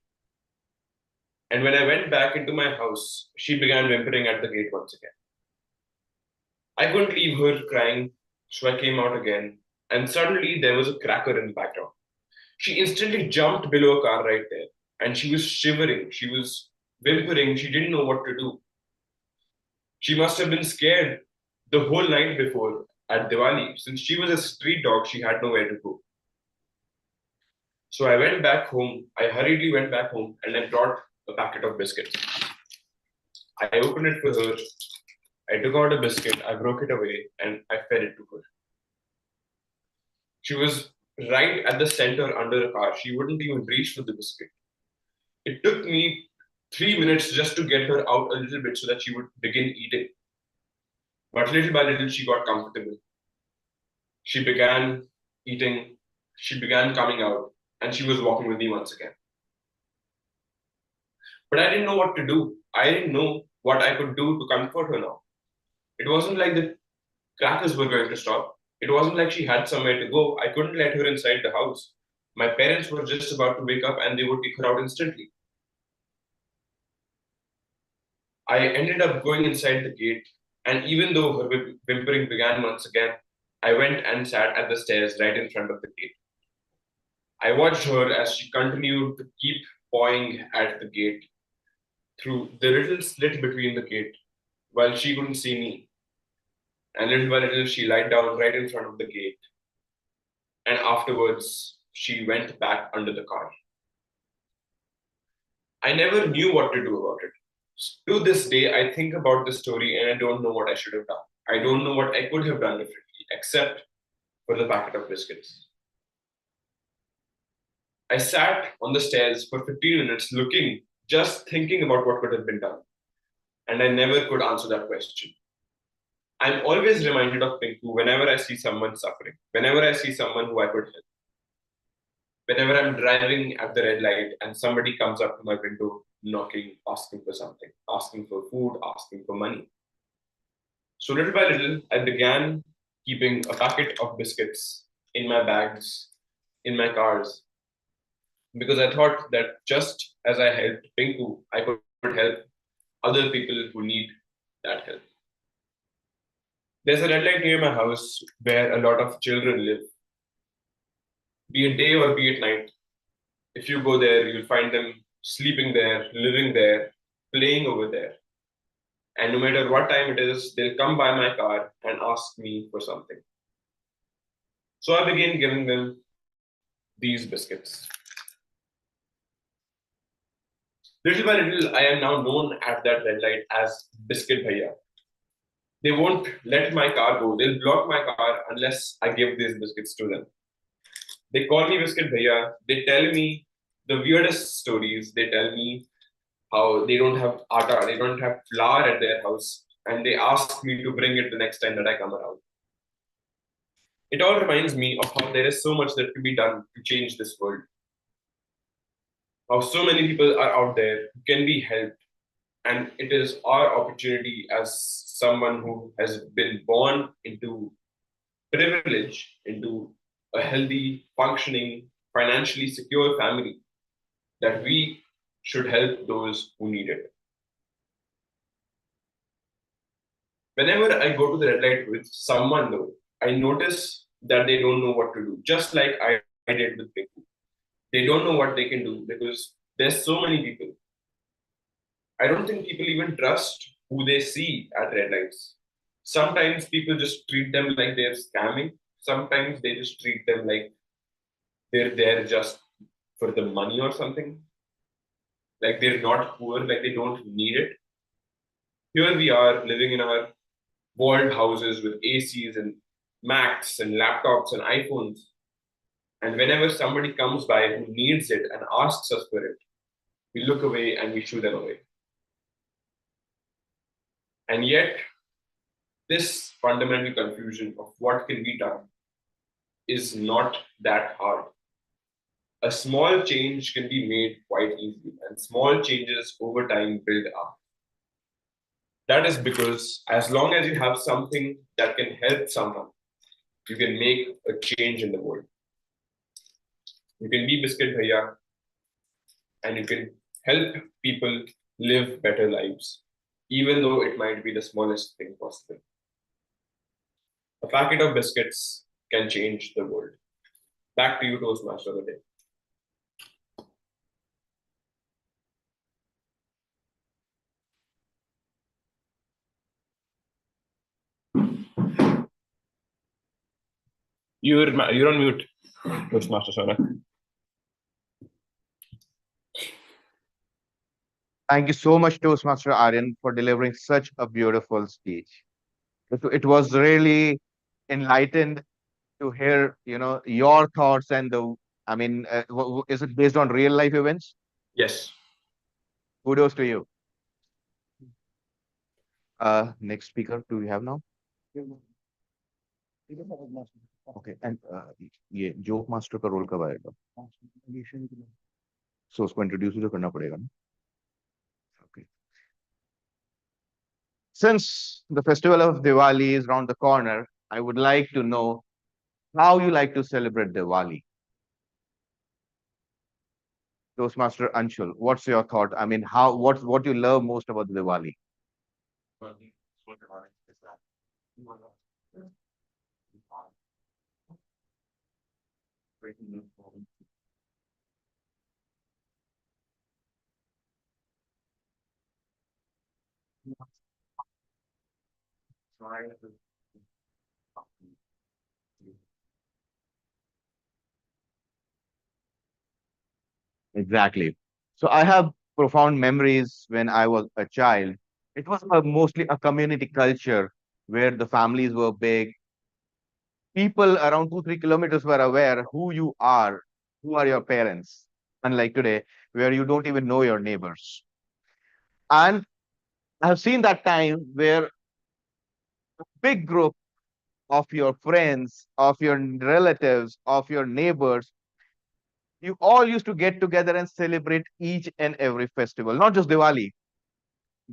Speaker 2: And when I went back into my house, she began whimpering at the gate once again. I couldn't leave her crying, so I came out again, and suddenly there was a cracker in the background. She instantly jumped below a car right there, and she was shivering, she was whimpering, she didn't know what to do. She must have been scared the whole night before at Diwali. Since she was a street dog, she had nowhere to go. So I went back home, I hurriedly went back home, and I brought a packet of biscuits. I opened it for her. I took out a biscuit, I broke it away, and I fed it to her. She was right at the center under the car. She wouldn't even reach for the biscuit. It took me 3 minutes just to get her out a little bit so that she would begin eating. But little by little, she got comfortable. She began eating, she began coming out, and she was walking with me once again. But I didn't know what to do. I didn't know what I could do to comfort her now. It wasn't like the crackers were going to stop. It wasn't like she had somewhere to go. I couldn't let her inside the house. My parents were just about to wake up and they would kick her out instantly. I ended up going inside the gate, and even though her whimpering began once again, I went and sat at the stairs right in front of the gate. I watched her as she continued to keep pawing at the gate through the little slit between the gate while she couldn't see me. And little by little, she lied down right in front of the gate. And afterwards, she went back under the car. I never knew what to do about it. To this day, I think about the story and I don't know what I should have done. I don't know what I could have done differently, except for the packet of biscuits. I sat on the stairs for 15 minutes looking, just thinking about what could have been done. And I never could answer that question. I'm always reminded of Pinku whenever I see someone suffering, whenever I see someone who I could help. Whenever I'm driving at the red light and somebody comes up to my window, knocking, asking for something, asking for food, asking for money. So little by little, I began keeping a packet of biscuits in my bags, in my cars, because I thought that just as I helped Pinku, I could help other people who need that help. There's a red light near my house where a lot of children live. Be it day or be it night, if you go there, you'll find them sleeping there, living there, playing over there. And no matter what time it is, they'll come by my car and ask me for something. So I began giving them these biscuits. Little by little, I am now known at that red light as Biscuit Bhaiya. They won't let my car go. They'll block my car unless I give these biscuits to them. They call me Biscuit Bhaiya. They tell me the weirdest stories. They tell me how they don't have atta, they don't have flour at their house, and they ask me to bring it the next time that I come around. It all reminds me of how there is so much that can be done to change this world. How so many people are out there who can be helped, and it is our opportunity as someone who has been born into privilege, into a healthy, functioning financially secure family that we should help those who need it. Whenever I go to the red light with someone, though, I notice that they don't know what to do, just like I did with Pinku. They don't know what they can do because there's so many people. I don't think people even trust who they see at red lights. Sometimes people just treat them like they're scamming. Sometimes they just treat them like they're there just for the money or something. Like they're not poor, like they don't need it. Here we are living in our walled houses with ACs and Macs and laptops and iPhones. And whenever somebody comes by who needs it and asks us for it, we look away and we shoo them away. And yet, this fundamental confusion of what can be done is not that hard. A small change can be made quite easily, and small changes over time build up. That is because as long as you have something that can help someone, you can make a change in the world. You can be Biscuit Bhaiya, and you can help people live better lives, even though it might be the smallest thing possible. A packet of biscuits can change the world. Back to you, Toastmaster of the day. You're on mute, Toastmaster Sona.
Speaker 9: Thank you so much, Toastmaster Aryan, for delivering such a beautiful speech. It was really enlightened to hear, your thoughts and is it based on real life events?
Speaker 2: Yes.
Speaker 9: Kudos to you. Next speaker, do we have now? Okay, and ये joke master का role कब आएगा? So उसको introduce तो करना पड़ेगा ना? Okay. Since the festival of Diwali is around the corner, I would like to know how you like to celebrate Diwali. Toastmaster Anshul, what's your thought? I mean, what you love most about Diwali? Exactly. So I have profound memories when I was a child. It was mostly a community culture where the families were big. People around 2-3 kilometers were aware who are your parents. Unlike today, where you don't even know your neighbors. And I have seen that time where a big group of your friends, of your relatives, of your neighbors, you all used to get together and celebrate each and every festival, not just Diwali,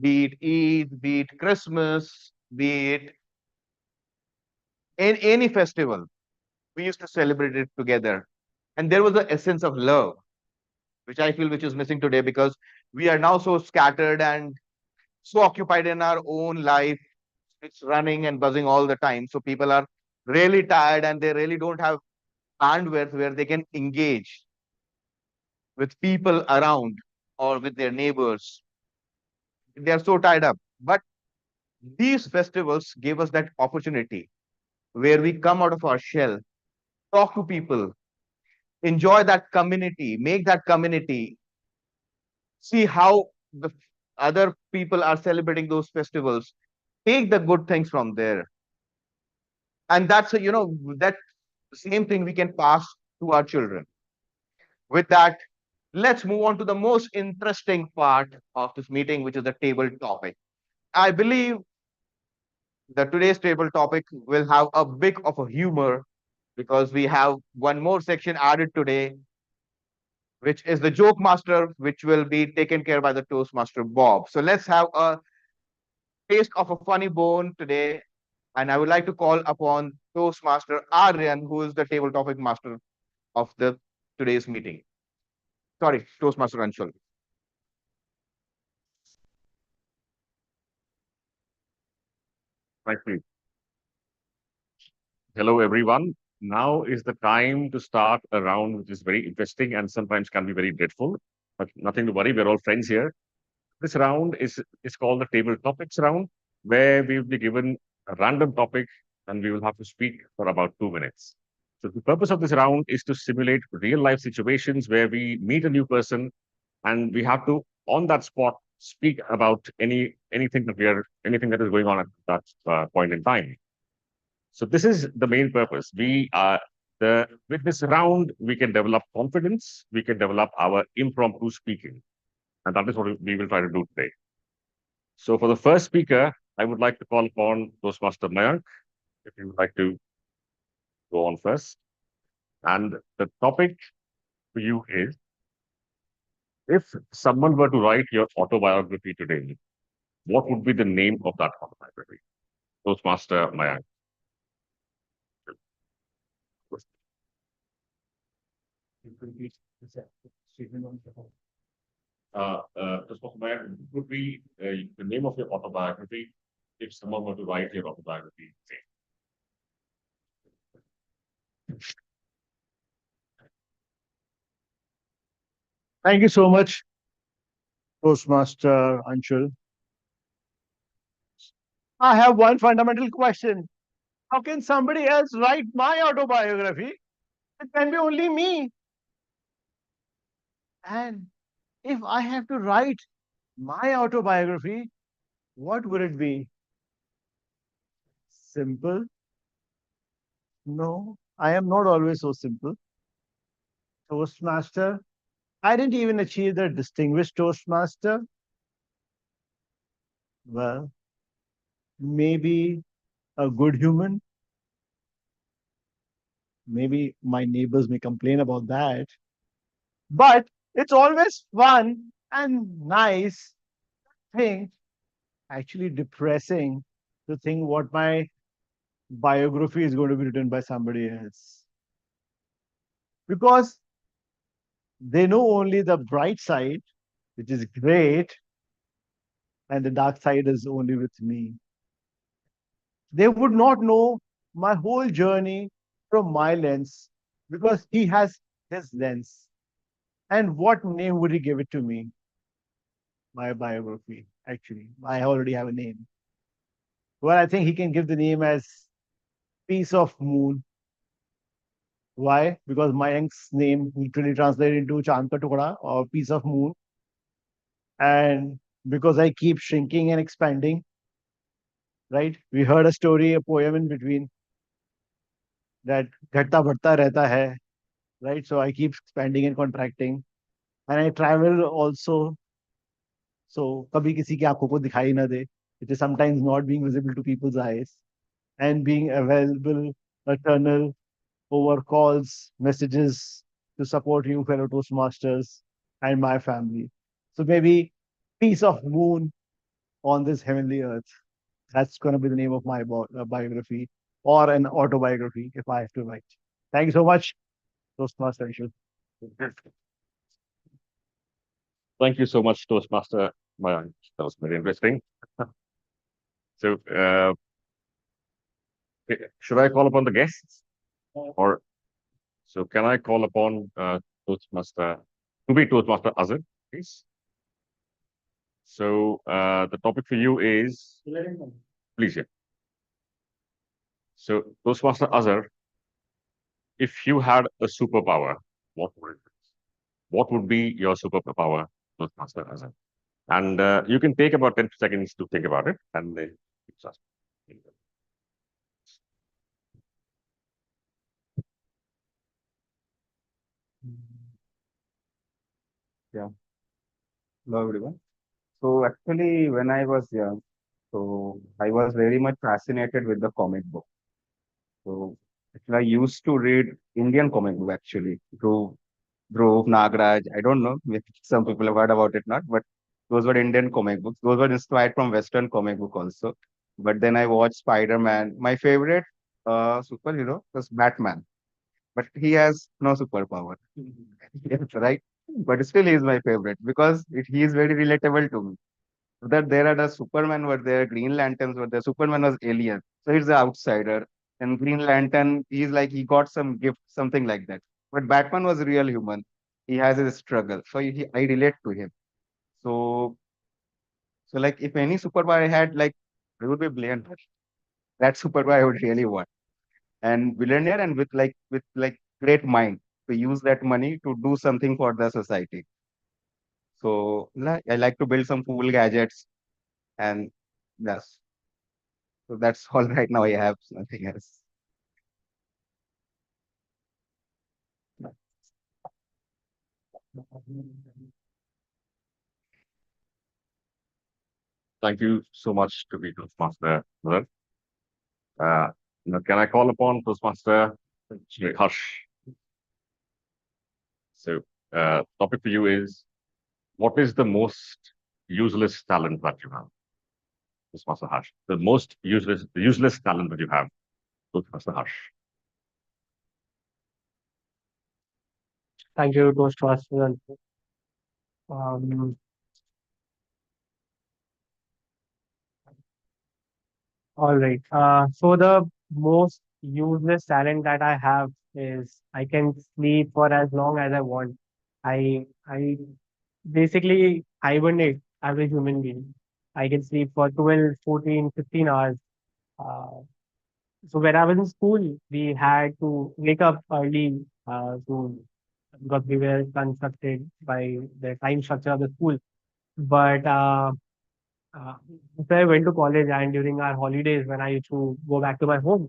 Speaker 9: be it Eid, be it Christmas, be it in any festival. We used to celebrate it together. And there was the essence of love, which I feel which is missing today because we are now so scattered and so occupied in our own life. It's running and buzzing all the time. So people are really tired and they really don't have bandwidth where they can engage with people around or with their neighbors. They are so tied up. But these festivals gave us that opportunity where we come out of our shell, talk to people, enjoy that community, make that community, see how the other people are celebrating those festivals, take the good things from there. And that's, that same thing we can pass to our children. With that, let's move on to the most interesting part of this meeting, which is the table topic. I believe that today's table topic will have a bit of a humor because we have one more section added today, which is the joke master, which will be taken care by the Toastmaster Bob. So let's have a taste of a funny bone today. And I would like to call upon Toastmaster Aryan, who is the table topic master of the today's meeting. Sorry, Toastmaster Anshul.
Speaker 12: Right, please. Hello, everyone. Now is the time to start a round which is very interesting and sometimes can be very dreadful, but nothing to worry. We're all friends here. This round is called the table topics round, where we will be given a random topic and we will have to speak for about 2 minutes. So the purpose of this round is to simulate real life situations where we meet a new person and we have to, on that spot, speak about anything that is going on at that point in time. So this is the main purpose. With this round, we can develop confidence, we can develop our impromptu speaking. And that is what we will try to do today. So for the first speaker, I would like to call upon Toastmaster Mayank, if you would like to go on first. And the topic for you is, if someone were to write your autobiography today, what would be the name of that autobiography? Toastmaster Mayank. Toastmaster Mayank, what would be the name of your autobiography if someone were to write your autobiography today?
Speaker 1: Thank you so much, Toastmaster Anshul. I have one fundamental question. How can somebody else write my autobiography? It can be only me. And if I have to write my autobiography, what would it be? Simple? No, I am not always so simple. Toastmaster? I didn't even achieve the distinguished Toastmaster. Well, maybe a good human. Maybe my neighbors may complain about that. But it's always fun and nice thing, actually depressing to think what my biography is going to be written by somebody else. Because they know only the bright side, which is great, and the dark side is only with me. They would not know my whole journey from my lens because he has his lens. And what name would he give it to me? My biography, actually. I already have a name. Well, I think he can give the name as Piece of Moon. Why? Because Mayank's name literally translated into Chand Ka Tukda or Piece of Moon. And because I keep shrinking and expanding, right? We heard a story, a poem in between that ghatta badta rehta hai, right? So I keep expanding and contracting. And I travel also. So kabhi kisi ki aankhon ko dikhai na de. It is sometimes not being visible to people's eyes and being available, eternal over calls, messages to support you, fellow Toastmasters, and my family. So maybe piece of moon on this heavenly earth. That's going to be the name of my biography or an autobiography if I have to write. Thank you so much, Toastmaster Anshul.
Speaker 12: Thank you so much, Toastmaster Mayank. That was very interesting. So, should I call upon the guests? Or so can I call upon Toastmaster Azhar, please? So the topic for you is, please, yeah. So Toastmaster Azhar, if you had a superpower, what would it be? What would be your superpower, Toastmaster Azhar? And you can take about 10 seconds to think about it, and then
Speaker 9: Yeah. Hello, everyone. So actually, when I was young, so I was very much fascinated with the comic book. So actually, I used to read Indian comic book actually through Dhruv, Nagraj. I don't know, maybe some people have heard about it, not, but those were Indian comic books. Those were inspired from Western comic book also. But then I watched Spider-Man. My favorite superhero was Batman. but he has no superpower. Yes, right. But still, he is my favorite because he is very relatable to me. That there are the Superman were there, Green Lanterns were there. Superman was alien, so he's the outsider. And Green Lantern, he's like he got some gift, something like that. But Batman was a real human. He has his struggle, so I relate to him. So, so like if any superpower I had, like I would be billionaire. That superpower I would really want, and billionaire, and with great mind to use that money to do something for the society. So I like to build some cool gadgets, and yes. So that's all right now. I have nothing else.
Speaker 12: Thank you so much to be Toastmaster, brother. Can I call upon Toastmaster Shri Harsh? So, topic for you is, what is the most useless talent that you have? Toastmaster Harsh. The most useless talent that you have, Toastmaster Harsh.
Speaker 11: Thank you, Toastmasters. Um, all right. So the most useless talent that I have is I can sleep for as long as I want. I basically hibernate as a human being. I can sleep for 12, 14, 15 hours. Uh, so when I was in school, we had to wake up early because we were constructed by the time structure of the school. But uh, so I went to college, and during our holidays, when I used to go back to my home,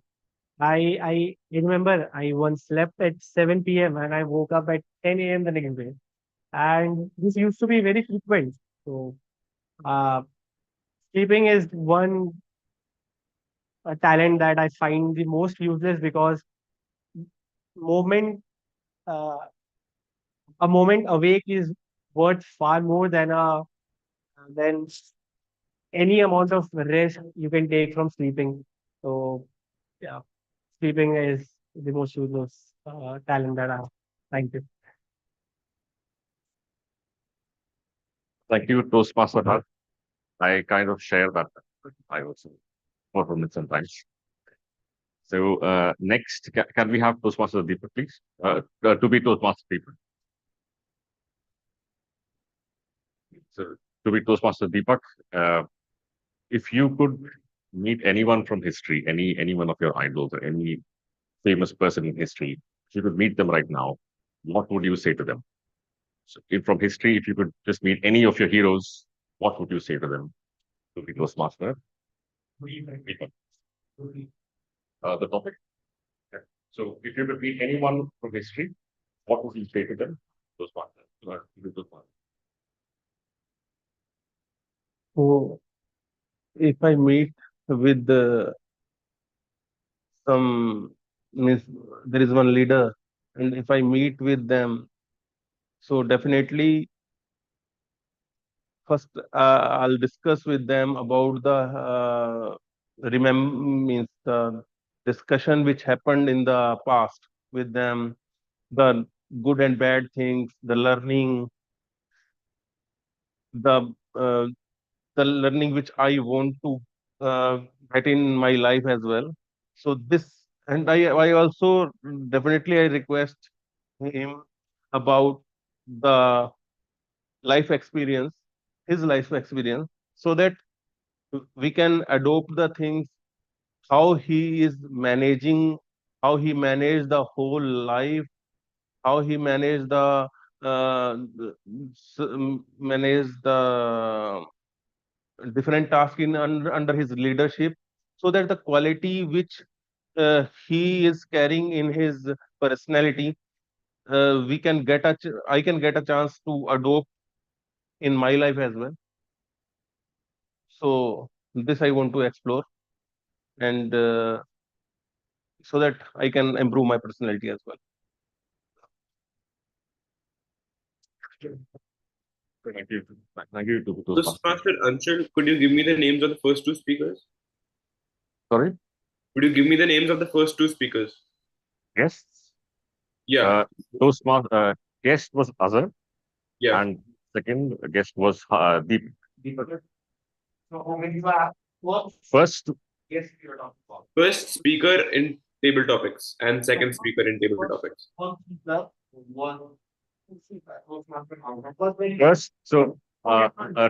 Speaker 11: I remember I once slept at 7 p.m. and I woke up at 10 a.m. the next day. And this used to be very frequent. So uh, sleeping is one talent that I find the most useless because moment uh, a moment awake is worth far more than any amount of rest you can take from sleeping. So yeah, sleeping is the most useless talent that I have. Thank you.
Speaker 12: Thank you, Toastmaster Harsh. I kind of share that. I also perform it sometimes. So, next, can we have Toastmaster Deepak, please? To be Toastmaster people. So, to be Toastmaster Deepak, if you could meet anyone from history, any one of your idols or any famous person in history, if you could meet them right now, what would you say to them? So, if from history, if you could just meet any of your heroes, what would you say to them? To be Toastmaster Deepak. The topic. Okay. So, if you could meet anyone from history, what would you say to them? Toastmaster. Toastmaster.
Speaker 10: So if I meet with some means there is one leader, and if I meet with them, so definitely first I'll discuss with them about the means the discussion which happened in the past with them, the good and bad things, the learning, the uh, the learning which I want to get in my life as well. So this, and I also definitely I request him about the life experience, his life experience, so that we can adopt the things, how he is managing, how he managed the whole life, how he managed the manage the different tasks under his leadership, so that the quality which he is carrying in his personality, we can get I can get a chance to adopt in my life as well. So this I want to explore, and so that I can improve my personality as well.
Speaker 12: Thank you. Thank you to Toastmaster.
Speaker 2: Toastmaster Anshul, could you give me the names of the first two speakers?
Speaker 12: Sorry?
Speaker 2: Could you give me the names of the first two speakers?
Speaker 12: Yes.
Speaker 2: Yeah.
Speaker 12: Toastmaster guest was Azhar,
Speaker 2: Yeah.
Speaker 12: and second guest was Deep. First,
Speaker 2: First speaker in table topics and second speaker in table topics.
Speaker 12: first, so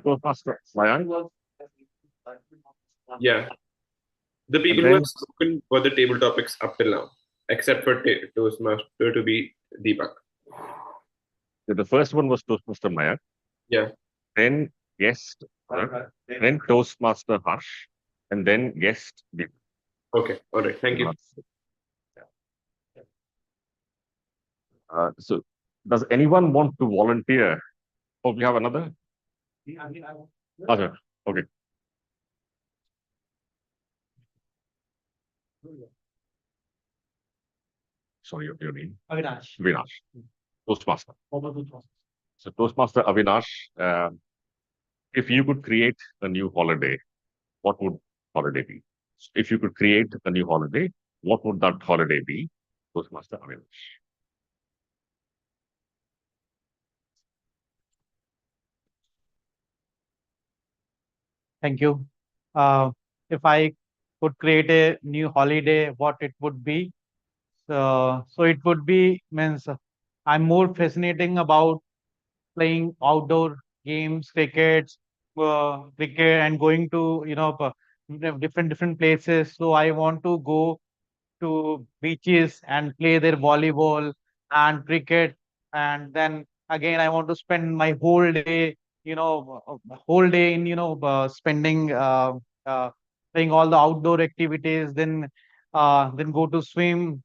Speaker 12: Toastmaster Mayank,
Speaker 2: Yeah. The people who
Speaker 12: then
Speaker 2: have spoken for the table topics up till now, except for Toastmaster to be Deepak.
Speaker 12: the first one was Toastmaster Mayank,
Speaker 2: Yeah.
Speaker 12: then guest, then Toastmaster Harsh, and then guest Deep.
Speaker 2: Okay. All right. Thank you.
Speaker 12: So, does anyone want to volunteer? Oh, we have another? Azhar, okay. Sorry, your name?
Speaker 8: Avinash.
Speaker 12: Avinash. Toastmaster. So, Toastmaster Avinash, if you could create a new holiday, what would holiday be? If you could create a new holiday, what would that holiday be? Toastmaster Avinash.
Speaker 8: Thank you. If I could create a new holiday, what it would be? So it would be means I'm more fascinating about playing outdoor games, cricket, and going to different places. So I want to go to beaches and play their volleyball and cricket. And then again, I want to spend my whole day in, spending, playing all the outdoor activities, then go to swim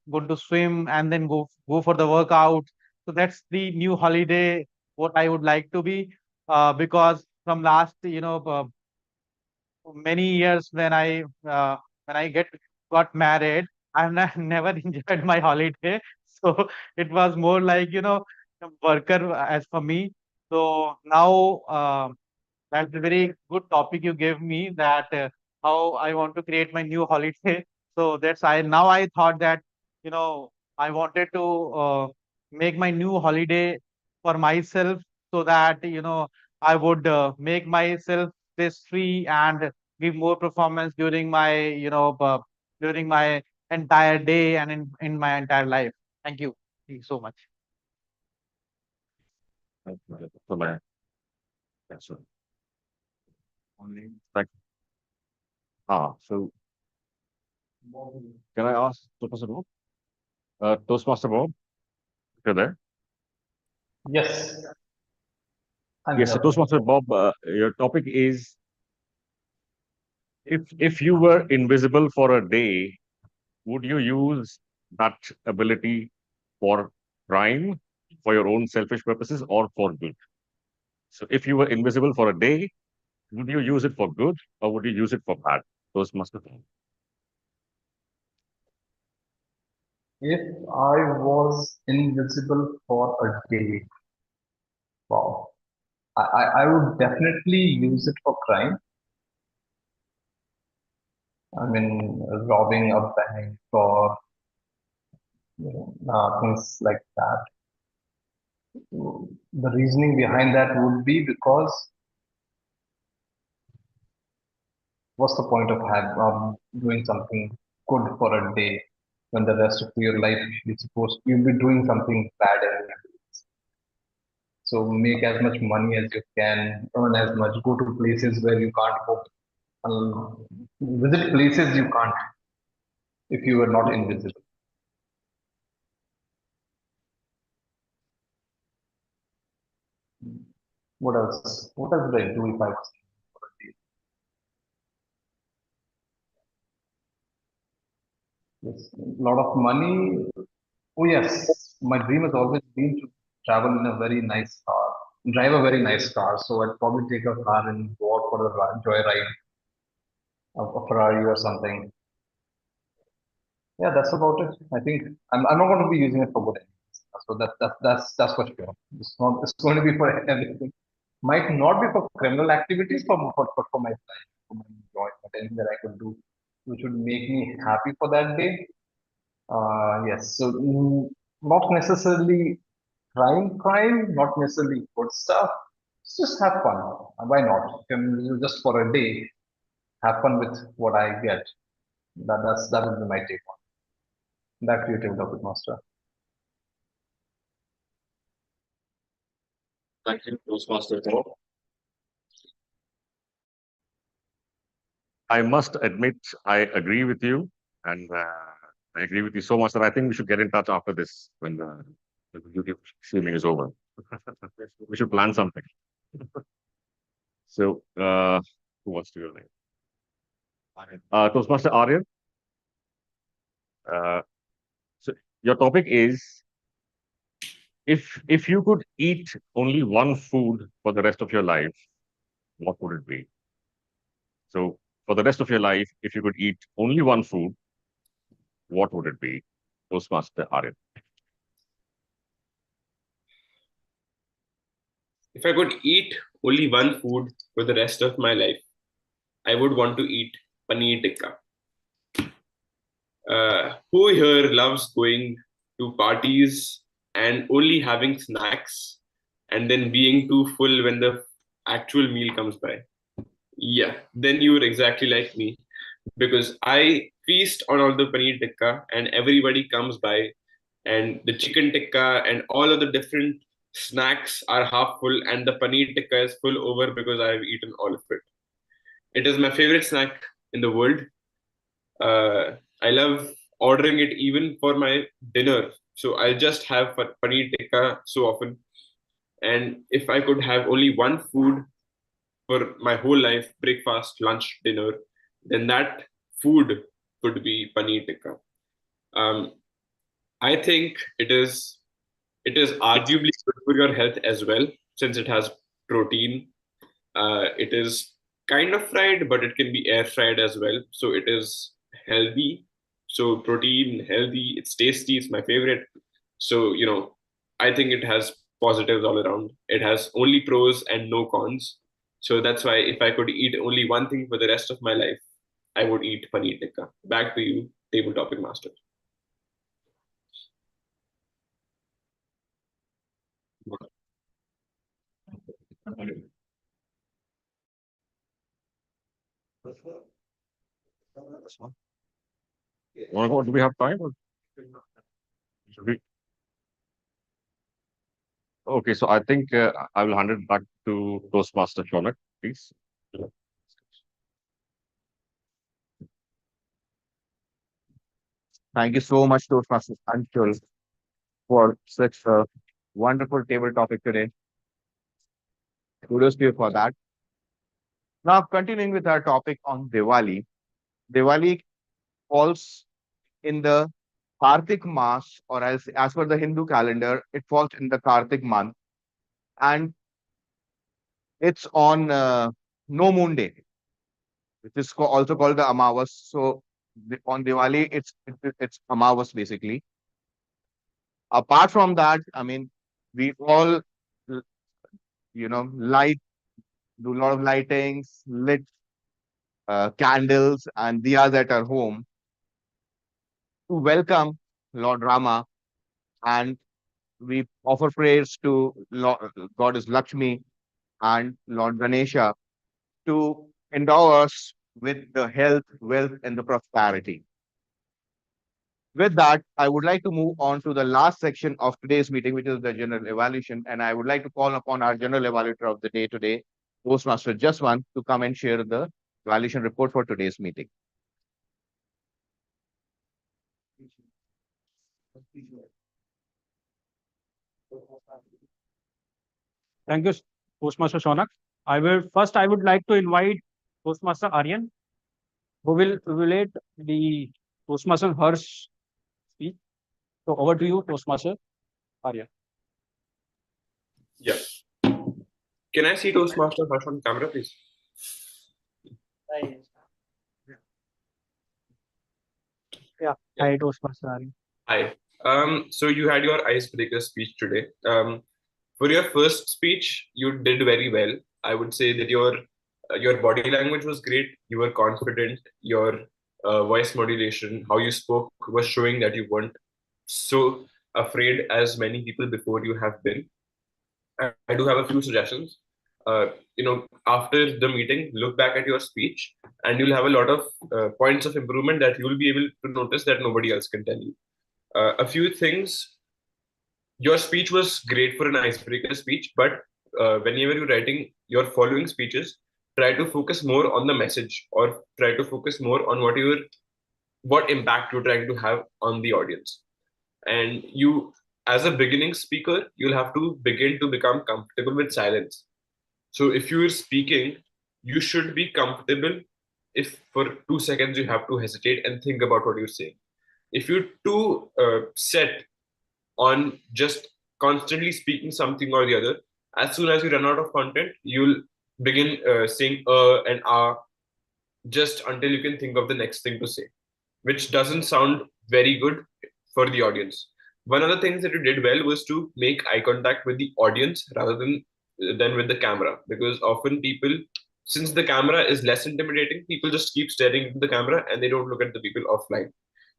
Speaker 8: and then go for the workout. So that's the new holiday, what I would like to be, because from last, many years when I got married, I've never enjoyed my holiday. So it was more like a worker as for me. So now that's a very good topic you gave me, that how I want to create my new holiday. So that's I thought that I wanted to make my new holiday for myself, so that I would make myself stress free and give more performance during my entire day and in my entire life. Thank you. Thank you so much.
Speaker 12: So, so can I ask Toastmaster Bob? Toastmaster Bob, if you're there?
Speaker 6: Yes.
Speaker 12: Yes, so Toastmaster Bob, your topic is if you were invisible for a day, would you use that ability for crime, for your own selfish purposes, or for good? So if you were invisible for a day, would you use it for good or would you use it for bad? Toastmaster Bob.
Speaker 6: If I was invisible for a day, wow, I would definitely use it for crime. I mean, robbing a bank or things like that. The reasoning behind that would be because what's the point of doing something good for a day when the rest of your life you'll be doing something bad anyway. So make as much money as you can, earn as much, go to places where you can't go, visit places you can't if you were not invisible. What else? What else would I do if I was for a day? Yes, a lot of money. Oh yes, my dream has always been to travel in a very nice car, drive a very nice car. So I'd probably take a car and go out for a joyride, a Ferrari or something. Yeah, that's about it. I think I'm not going to be using it for good. So that's for sure. It's going to be for everything. Might not be for criminal activities, for my life, for my enjoyment, anything that I could do, which would make me happy for that day. Yes. So Not necessarily crime, not necessarily good stuff. Just have fun. Why not? You just for a day have fun with what I get. That would be my take on that creative topic master.
Speaker 12: Thank you, Toastmaster. I must admit, I agree with you, and I agree with you so much that I think we should get in touch after this when the YouTube streaming is over. We should plan something. So, who wants to go next? Toastmaster Aryan. So your topic is if you could eat only one food for the rest of your life, what would it be? So for the rest of your life, if you could eat only one food, what would it be? Toastmaster Aryan.
Speaker 2: If I could eat only one food for the rest of my life, I would want to eat paneer tikka. Who here loves going to parties and only having snacks and then being too full when the actual meal comes by? Yeah, then you would exactly like me because I feast on all the paneer tikka and everybody comes by and the chicken tikka and all of the different snacks are half full and the paneer tikka is full over because I have eaten all of it. It is my favorite snack in the world. I love ordering it even for my dinner. So I'll just have paneer tikka so often. And if I could have only one food for my whole life, breakfast, lunch, dinner, then that food could be paneer tikka. Um, I think it is arguably good for your health as well, since it has protein. It is kind of fried, but it can be air fried as well. So it is healthy. So protein, healthy, it's tasty, it's my favorite. So, I think it has positives all around. It has only pros and no cons. So that's why if I could eat only one thing for the rest of my life, I would eat paneer tikka. Back to you, table topic master.
Speaker 12: Do we have time? Or should we? Okay, so I think I will hand it back to Toastmaster Shonak, please.
Speaker 9: Thank you so much, Toastmasters Anshul, for such a wonderful table topic today. Kudos to you for that. Now, continuing with our topic on Diwali. Diwali falls in the Kartik Mass, or as per the Hindu calendar, it falls in the Kartik month, and it's on no moon day, which is also called the Amawas. So on Diwali, it's Amawas basically. Apart from that, I mean, we all light, do a lot of lightings, lit candles and diyas at our home to welcome Lord Rama, and we offer prayers to Goddess Lakshmi and Lord Ganesha to endow us with the health, wealth, and the prosperity. With that, I would like to move on to the last section of today's meeting, which is the general evaluation. And I would like to call upon our general evaluator of the day today, Toastmaster Jaswant, to come and share the evaluation report for today's meeting.
Speaker 7: Thank you, Toastmaster Shonak. I would like to invite Toastmaster Aryan, who will relate the Toastmaster Harsh speech. So over to you, Toastmaster Aryan.
Speaker 2: Yeah. Can I see Toastmaster Harsh on camera, please?
Speaker 11: Yeah. Hi, Toastmaster Aryan.
Speaker 2: Hi. So you had your icebreaker speech today. For your first speech, you did very well. I would say that your body language was great. You were confident. Your voice modulation, how you spoke, was showing that you weren't so afraid as many people before you have been. I do have a few suggestions. After the meeting, look back at your speech, and you'll have a lot of points of improvement that you'll be able to notice that nobody else can tell you. A few things. Your speech was great for an icebreaker speech, but whenever you're writing your following speeches, try to focus more on the message, or try to focus more on what impact you're trying to have on the audience. And you, as a beginning speaker, you'll have to begin to become comfortable with silence. So if you're speaking, you should be comfortable if for 2 seconds you have to hesitate and think about what you're saying. If you're too set on just constantly speaking something or the other, as soon as you run out of content, you'll begin saying and just until you can think of the next thing to say, which doesn't sound very good for the audience. One of the things that you did well was to make eye contact with the audience rather than with the camera, because often people, since the camera is less intimidating, people just keep staring at the camera and they don't look at the people offline.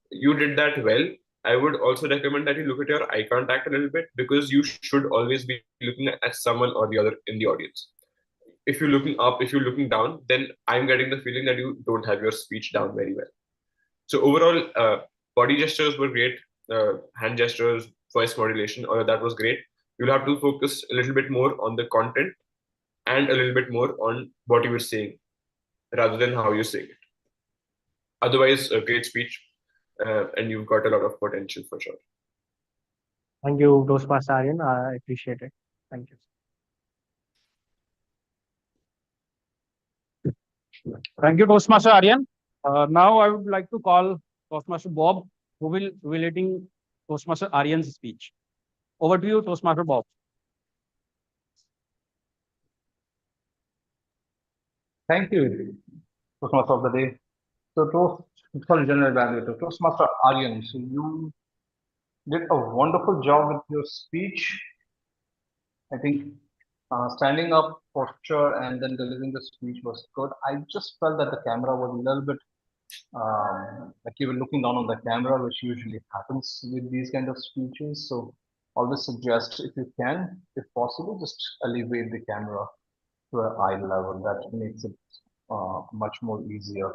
Speaker 2: You did that well. I would also recommend that you look at your eye contact a little bit, because you should always be looking at someone or the other in the audience. If you're looking up, if you're looking down, then I'm getting the feeling that you don't have your speech down very well. So overall, body gestures were great, hand gestures, voice modulation, all of that was great. You'll have to focus a little bit more on the content and a little bit more on what you were saying rather than how you're saying it. Otherwise, a great speech, and you've got a lot of potential for sure.
Speaker 11: Thank you, Toastmaster Aryan. I appreciate it. Thank you.
Speaker 7: Thank you, Toastmaster Aryan. Now I would like to call Toastmaster Bob, who will be leading Toastmaster Aryan's speech. Over to you, Toastmaster Bob.
Speaker 6: Thank you, Toastmaster of the day. So, General Evaluator, Toastmaster Aryan, so you did a wonderful job with your speech. I think standing up, posture, and then delivering the speech was good. I just felt that the camera was a little bit like you were looking down on the camera, which usually happens with these kind of speeches. So always suggest, if you can, if possible, just elevate the camera to an eye level. That makes it much more easier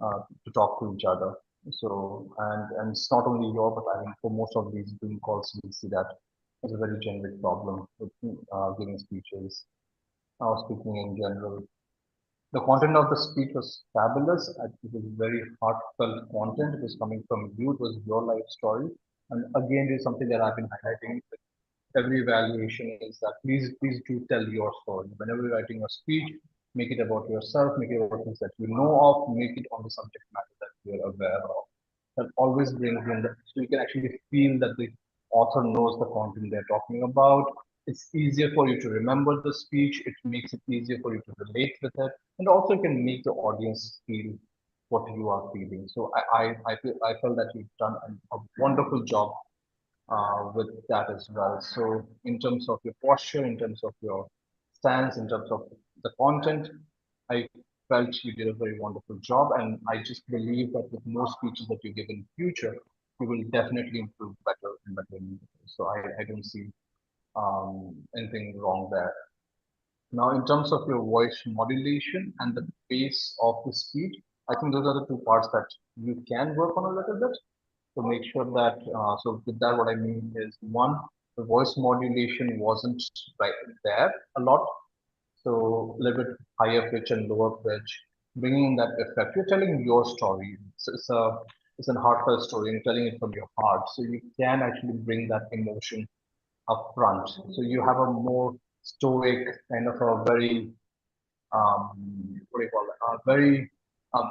Speaker 6: to talk to each other. So, and it's not only your, but I mean, for most of these Zoom calls, we see that as a very generic problem with giving speeches, speaking in general. The content of the speech was fabulous. It was very heartfelt content. It was coming from you. It was your life story. And again, there's something that I've been highlighting with every evaluation is that please do tell your story. Whenever you're writing a speech, make it about yourself, make it about things that you know of, make it on the subject matter that you're aware of. That always brings in so you can actually feel that the author knows the content they're talking about. It's easier for you to remember the speech. It makes it easier for you to relate with it, and also can make the audience feel what you are feeling. So I felt that you've done a wonderful job with that as well. So in terms of your posture, in terms of your stance, in terms of the content, I felt you did a very wonderful job, and I just believe that with more speeches that you give in future, you will definitely improve better and better. So I don't see anything wrong there. Now, in terms of your voice modulation and the pace of the speech, I think those are the two parts that you can work on a little bit to make sure that, so with that, what I mean is one, the voice modulation wasn't right there a lot. So a little bit higher pitch and lower pitch, bringing in that effect. You're telling your story. It's a heartfelt story. You're telling it from your heart. So you can actually bring that emotion up front. So you have a more stoic kind of a very what do you call it? A very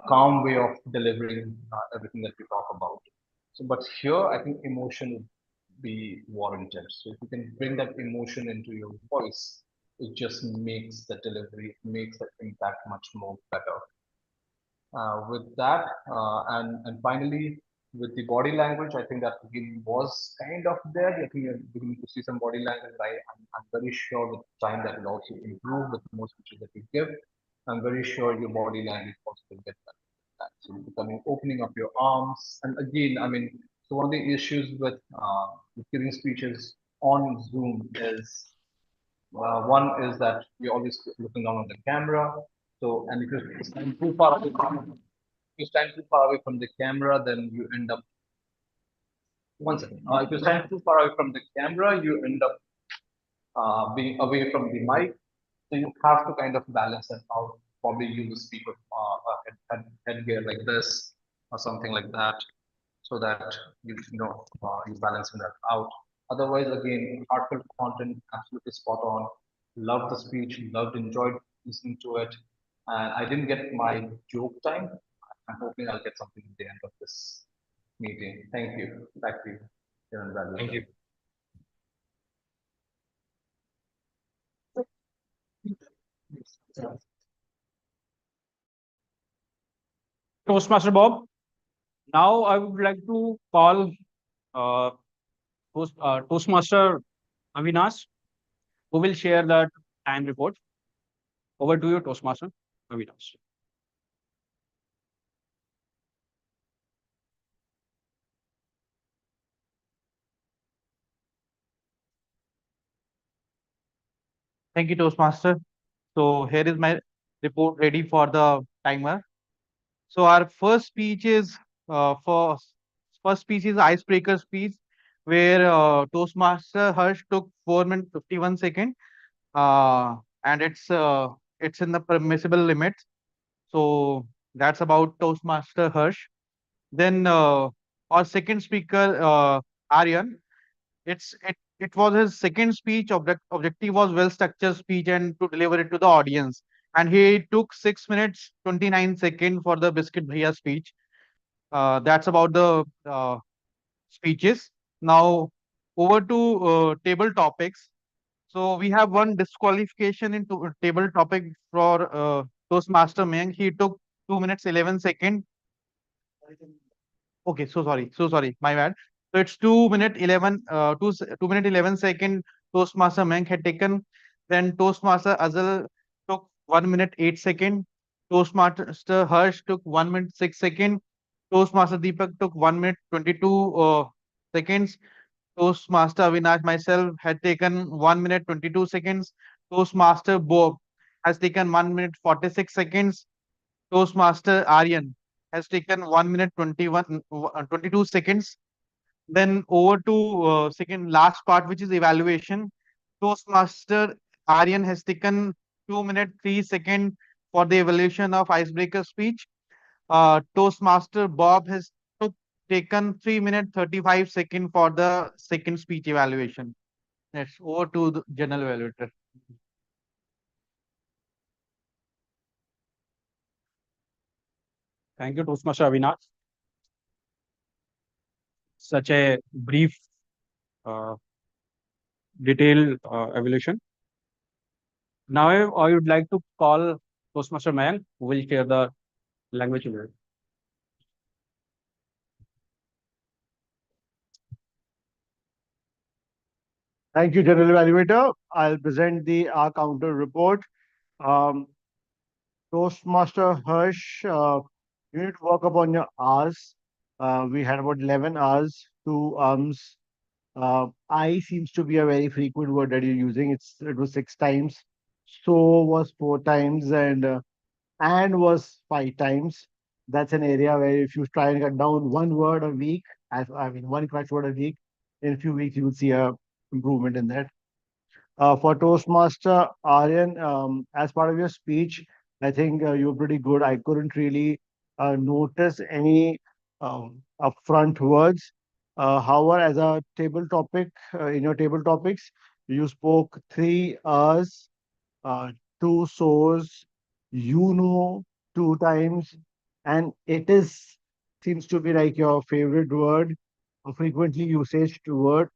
Speaker 6: calm way of delivering everything that we talk about. So, but here I think emotion would be warranted. So if you can bring that emotion into your voice, it just makes the delivery, makes the impact much more better. With that, and finally, with the body language, I think that was kind of there. I think you're beginning to see some body language. I'm very sure with time that will also improve with more speeches that you give. I'm very sure your body language also will get better. So becoming opening up your arms, and again, I mean, So one of the issues with giving speeches on Zoom is one is that you're always looking down on the camera. So and if you stand too far away from the camera, then you end up one second. If you stand too far away from the camera, you end up being away from the mic. So you have to kind of balance it out. Probably use a speaker headgear like this or something like that, so that you balancing that out. Otherwise, again, heartfelt content, absolutely spot on. Loved the speech, enjoyed listening to it, and I didn't get my joke time. I'm hoping I'll get something at the end of this meeting. Thank you. Back to you, Kiran Raju.
Speaker 2: Thank you.
Speaker 7: Toastmaster Bob. Now I would like to call uh, Toastmaster Avinash, who will share the time report. Over to you, Toastmaster Avinash.
Speaker 8: Thank you, Toastmaster. So here is my report ready for the timer. So our first speech is first speech is icebreaker speech, where Toastmaster Harsh took 4 minutes 51 seconds, and it's in the permissible limits. So that's about Toastmaster Harsh. Then our second speaker, Aryan, it was his second speech. Objective was well structured speech and to deliver it to the audience. And he took 6 minutes 29 seconds for the Biscuit Bhaiya speech. That's about the speeches. Now over to table topics. So we have one disqualification in table topic for Toastmaster Meng. He took 2 minutes 11 seconds. Okay, so sorry, my bad. So it's 2 minute 11, 2 minute 11 second Toastmaster Mank had taken. Then Toastmaster Azal took 1 minute 8 second. Toastmaster Harsh took 1 minute 6 second. Toastmaster Deepak took 1 minute 22 seconds. Toastmaster Avinash myself had taken 1 minute 22 seconds. Toastmaster Bob has taken 1 minute 46 seconds. Toastmaster Aryan has taken 1 minute 22 seconds. Then over to second last part, which is evaluation. Toastmaster Aryan has taken 2 minute 3 second for the evaluation of icebreaker speech. Toastmaster Bob has taken 3 minute 35 second for the second speech evaluation. Next, over to the general evaluator.
Speaker 7: Thank you, Toastmaster Avinash. Such a brief, uh, detailed evaluation. Now I would like to call Toastmaster Mayank, who will share the language unit.
Speaker 1: Thank you, General Evaluator. I'll present the R counter report. Um, Toastmaster Hirsch, you need to work upon your hours. We had about 11 hours, two arms. I seems to be a very frequent word that you're using. It was 6 times. So was 4 times, and was 5 times. That's an area where if you try and cut down one word a week, I mean one correct word a week, in a few weeks you will see a improvement in that. For Toastmaster Aryan, as part of your speech, I think you're pretty good. I couldn't really notice any upfront words. However, as a table topic, in your table topics, you spoke 3 hours, uh, two source, you know, 2 times, and it is seems to be like your favorite word, a frequently usaged word.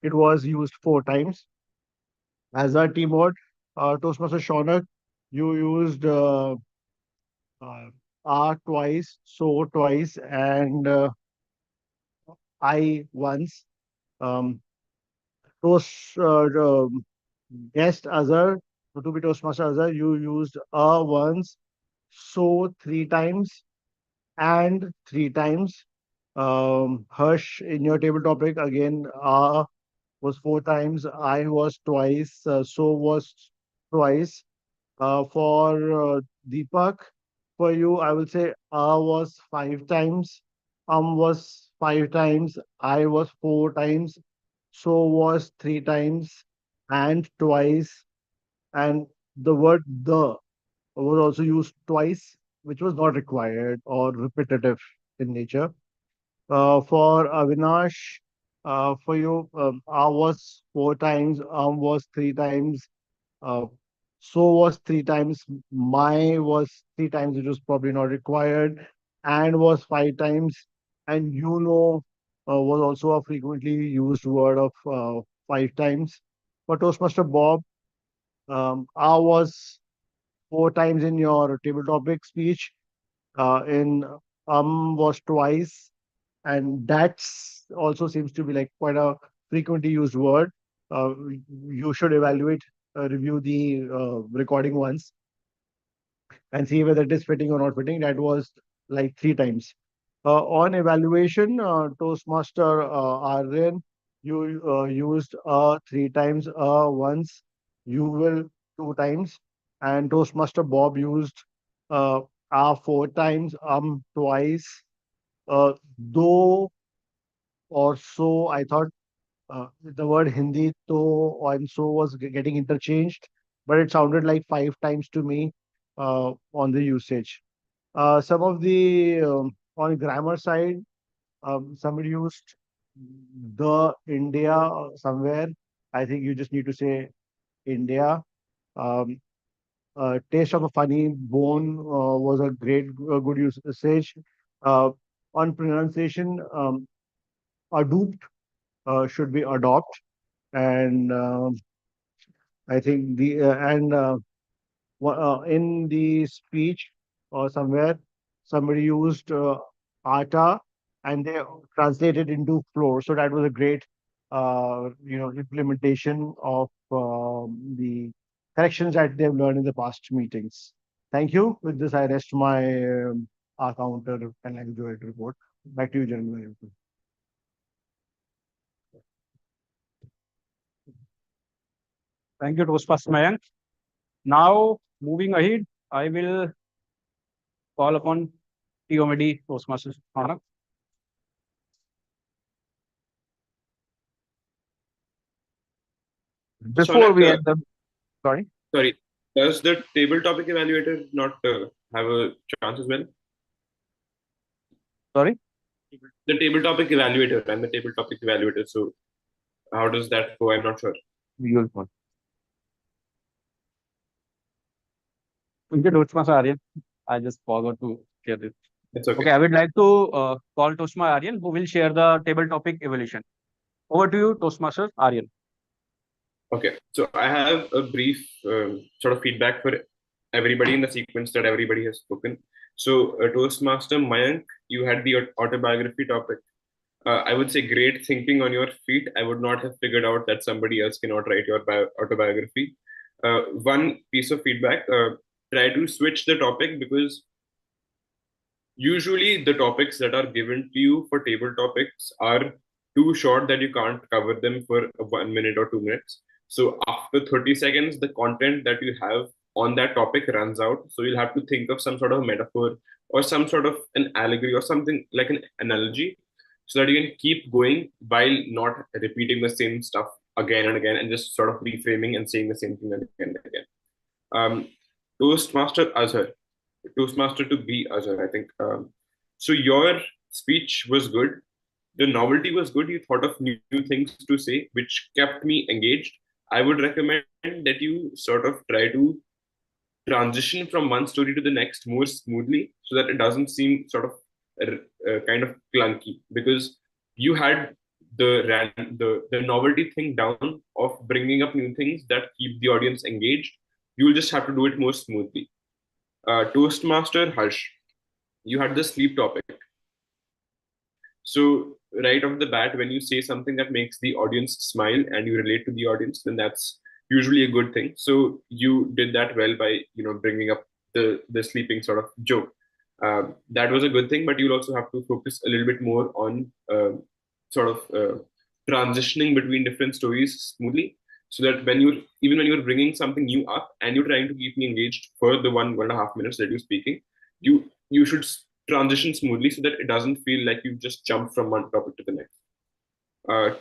Speaker 1: It was used 4 times. As a team word, Toastmaster Shaunak, you used R twice, so twice, and I once. Um, Toast guest Azar, to be Toastmaster Azar, you used once, so 3 times, and 3 times. Harsh, in your table topic, again, was 4 times, I was twice, so was twice. For Deepak, for you, I will say was 5 times, was 5 times, I was 4 times, so was 3 times, and twice. And the word the was also used twice, which was not required or repetitive in nature. For Avinash, for you, was 4 times, was 3 times, uh, so was 3 times, my was 3 times, which was probably not required, and was 5 times, and was also a frequently used word of 5 times. For Toastmaster Bob, was 4 times in your table topic speech, in was twice, and that's also seems to be like quite a frequently used word. Uh, you should review the recording once and see whether it is fitting or not fitting. That was like 3 times. On evaluation, Toastmaster Aryan, you used 3 times, once, you will 2 times, and Toastmaster Bob used uh, 4 times, twice, though or so. I thought the word Hindi to and so was getting interchanged, but it sounded like 5 times to me on the usage. Some of the on grammar side, somebody used the India somewhere. I think you just need to say India. Um, Taste of a funny bone was a good usage. Uh, on pronunciation, adopt should be adopt, and I think the and in the speech or somewhere somebody used Ata and they translated into floor. So that was a great, implementation of the corrections that they've learned in the past meetings. Thank you. With this, I rest my counter and language report. Back to you, General.
Speaker 7: Thank you, Toastmaster Mayank. Now, moving ahead, I will call upon TOMD Toastmasters. Anand.
Speaker 9: Before we
Speaker 2: Shaunak,
Speaker 9: end the, sorry.
Speaker 2: sorry, does the table topic evaluator not have a chance as well?
Speaker 7: Sorry?
Speaker 2: The table topic evaluator and the table topic evaluator. So how does that go? I'm not sure.
Speaker 9: Use one.
Speaker 7: Thank you, Toastmaster Aryan. I just forgot to share this.
Speaker 2: It's okay.
Speaker 7: Okay, I would like to call Toastmaster Aryan, who will share the table topic evolution. Over to you, Toastmaster Aryan.
Speaker 2: Okay, so I have a brief sort of feedback for everybody in the sequence that everybody has spoken. So, Toastmaster Mayank, you had the autobiography topic. I would say great thinking on your feet. I would not have figured out that somebody else cannot write your autobiography. One piece of feedback, try to switch the topic because usually the topics that are given to you for table topics are too short that you can't cover them for 1 minute or 2 minutes. So after 30 seconds, the content that you have on that topic runs out. So you'll have to think of some sort of metaphor or some sort of an allegory or something like an analogy so that you can keep going while not repeating the same stuff again and again and just sort of reframing and saying the same thing again and again. Toastmaster Azhar, Toastmaster to be Azhar, I think. So your speech was good. The novelty was good. You thought of new things to say, which kept me engaged. I would recommend that you sort of try to transition from one story to the next more smoothly so that it doesn't seem sort of kind of clunky because you had the novelty thing down of bringing up new things that keep the audience engaged. You'll just have to do it more smoothly. Toastmaster Harsh, you had the sleep topic. So right off the bat, when you say something that makes the audience smile and you relate to the audience, then that's usually a good thing. So you did that well by bringing up the sleeping sort of joke. That was a good thing, but you'll also have to focus a little bit more on sort of transitioning between different stories smoothly, so that even when you're bringing something new up and you're trying to keep me engaged for the 1.5 minutes that you're speaking, you should transition smoothly so that it doesn't feel like you just jumped from one topic to the next.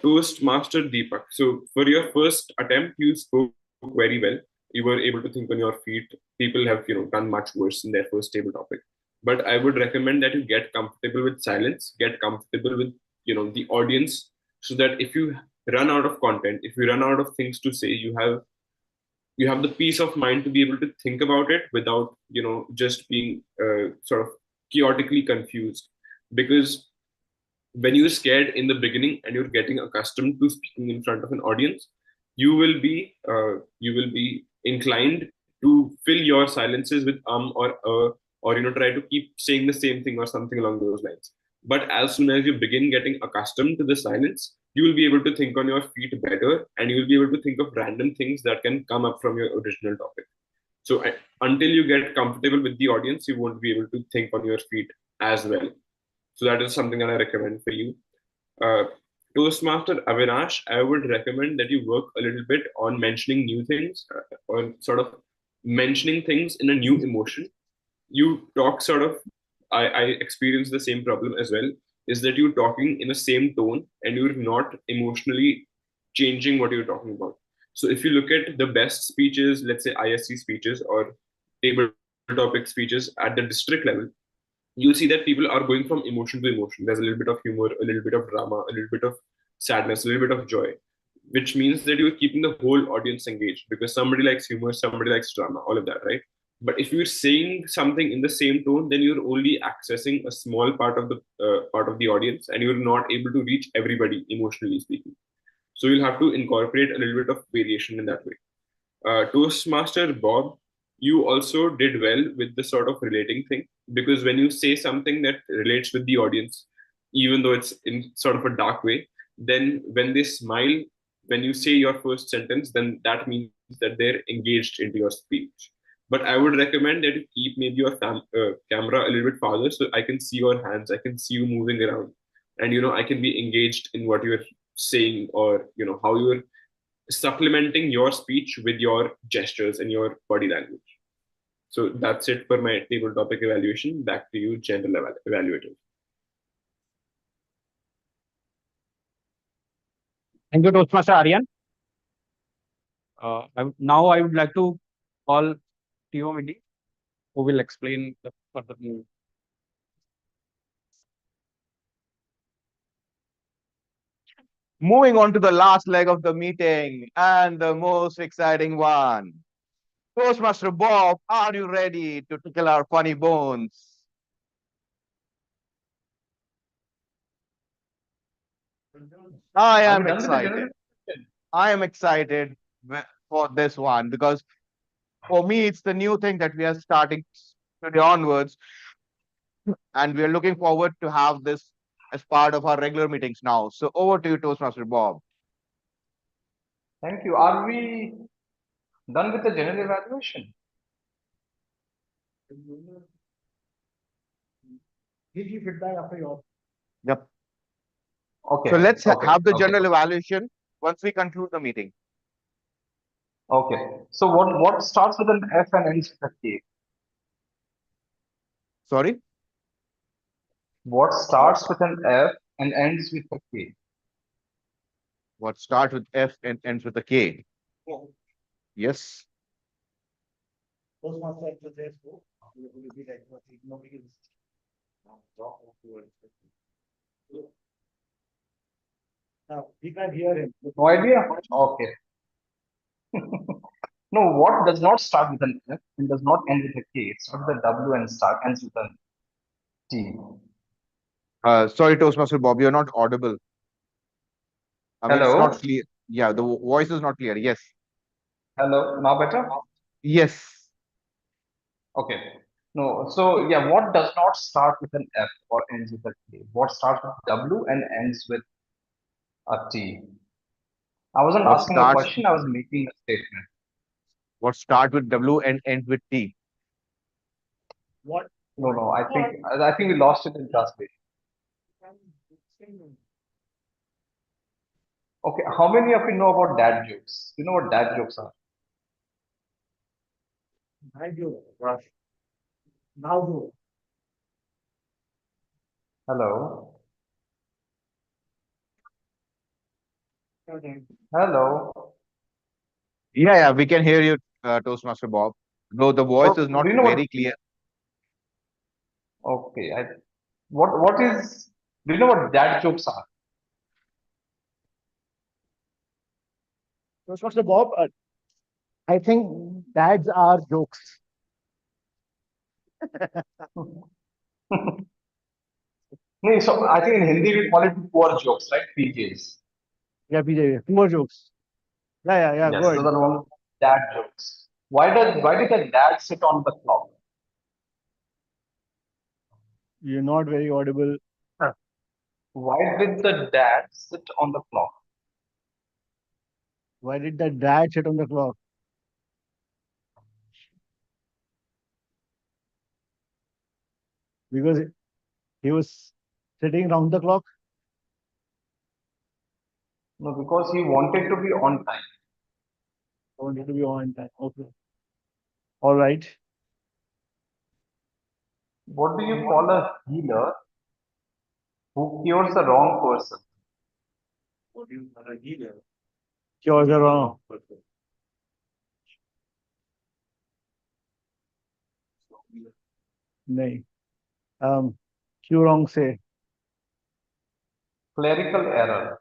Speaker 2: Toastmaster Deepak. So for your first attempt, you spoke very well. You were able to think on your feet. People have done much worse in their first table topic. But I would recommend that you get comfortable with silence, get comfortable with the audience, so that if you run out of content, if you run out of things to say, you have the peace of mind to be able to think about it without just being sort of chaotically confused. Because when you're scared in the beginning and you're getting accustomed to speaking in front of an audience, you will be inclined to fill your silences with or try to keep saying the same thing or something along those lines. But as soon as you begin getting accustomed to the silence, you will be able to think on your feet better, and you will be able to think of random things that can come up from your original topic. So until you get comfortable with the audience, you won't be able to think on your feet as well. So that is something that I recommend for you. Uh, Toastmaster Avinash, I would recommend that you work a little bit on mentioning new things, or sort of mentioning things in a new emotion. You talk sort of, I experience the same problem as well, is that you're talking in the same tone and you're not emotionally changing what you're talking about. So if you look at the best speeches, let's say ISC speeches or table topic speeches at the district level, you'll see that people are going from emotion to emotion. There's a little bit of humor, a little bit of drama, a little bit of sadness, a little bit of joy, which means that you're keeping the whole audience engaged, because somebody likes humor, somebody likes drama, all of that, right? But if you're saying something in the same tone, then you're only accessing a small part of the audience, and you're not able to reach everybody emotionally speaking. So you'll have to incorporate a little bit of variation in that way. Toastmaster Bob, you also did well with the sort of relating thing, because when you say something that relates with the audience, even though it's in sort of a dark way, then when they smile, when you say your first sentence, then that means that they're engaged into your speech. But I would recommend that you keep maybe your camera a little bit farther, so I can see your hands, I can see you moving around, and I can be engaged in what you're saying, or how you're supplementing your speech with your gestures and your body language. So that's it for my table topic evaluation. Back to you, general evaluator.
Speaker 7: Thank you, Toastmaster Aryan. Now I would like to call Tio Midi, who will explain the further move.
Speaker 9: Moving on to the last leg of the meeting and the most exciting one. Toastmaster Bob, are you ready to tickle our funny bones? I am excited. I am excited for this one because for me, it's the new thing that we are starting today onwards. And we are looking forward to have this as part of our regular meetings now. So over to you, Toastmaster Bob.
Speaker 6: Thank you. Are we done with the general evaluation?
Speaker 8: Give you feedback after your.
Speaker 9: Yep.
Speaker 6: Okay.
Speaker 9: So let's
Speaker 6: okay,
Speaker 9: have the
Speaker 6: okay.
Speaker 9: general evaluation once we conclude the meeting.
Speaker 6: Okay. So what starts with an F and ends with a K?
Speaker 9: Sorry?
Speaker 6: What starts with an F and ends with a K?
Speaker 9: What starts with F and ends with a K? Yes.
Speaker 8: Now, we can hear him.
Speaker 6: No idea? Okay. No, what does not start with an F and does not end with a K? It starts with a W and ends with a T.
Speaker 9: Sorry, Toastmaster Bob, you're not audible. I mean, it's
Speaker 6: Hello?
Speaker 9: not clear. Yeah, the voice is not clear. Yes.
Speaker 6: Hello, now better?
Speaker 9: Yes.
Speaker 6: Okay. No, so yeah, what does not start with an F or ends with a K? What starts with W and ends with a T? I wasn't
Speaker 9: What
Speaker 6: asking a
Speaker 9: starts
Speaker 6: question, I was making a statement.
Speaker 9: what start with W and end with T?
Speaker 8: What
Speaker 6: No, I think we lost it in translation. Okay, how many of you know about dad jokes? You know what dad jokes are? Hello? Hello?
Speaker 9: Yeah, we can hear you, Toastmaster Bob. Though the voice
Speaker 6: Oh,
Speaker 9: is not
Speaker 6: do you know
Speaker 9: very
Speaker 6: what?
Speaker 9: clear.
Speaker 6: Okay, what is? Do you know what dad jokes are?
Speaker 8: Toastmaster Bob, I think dads are jokes.
Speaker 6: No, so I think in Hindi we call it poor jokes, right? PJs.
Speaker 8: Yeah, PJ, more jokes. Yeah,
Speaker 6: Yes,
Speaker 8: good.
Speaker 6: those are one dad jokes. Why did the dad sit on the clock?
Speaker 8: You're not very audible.
Speaker 6: Why did the dad sit on the clock?
Speaker 8: Why did the dad sit on the clock? Because he was sitting round the clock.
Speaker 6: No, because he wanted to be on time.
Speaker 8: I wanted to be on time. Okay. All right.
Speaker 6: What do you call a healer who cures the wrong person?
Speaker 8: Yours are wrong. नहीं. क्यों wrong say?
Speaker 6: Clerical error.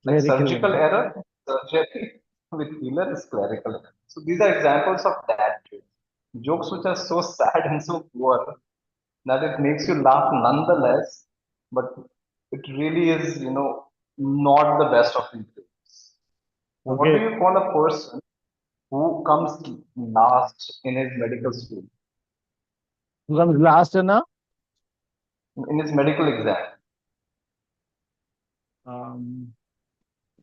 Speaker 6: Like
Speaker 8: Clerical
Speaker 6: surgical
Speaker 8: error.
Speaker 6: error, surgery with healer is clerical error. So these are examples of dad jokes. Jokes which are so sad and so poor that it makes you laugh nonetheless, but it really is, not the best of these jokes. What do
Speaker 8: Okay.
Speaker 6: you call a person who comes last in his medical school,
Speaker 8: Who comes last na?
Speaker 6: in his medical exam?
Speaker 8: Um,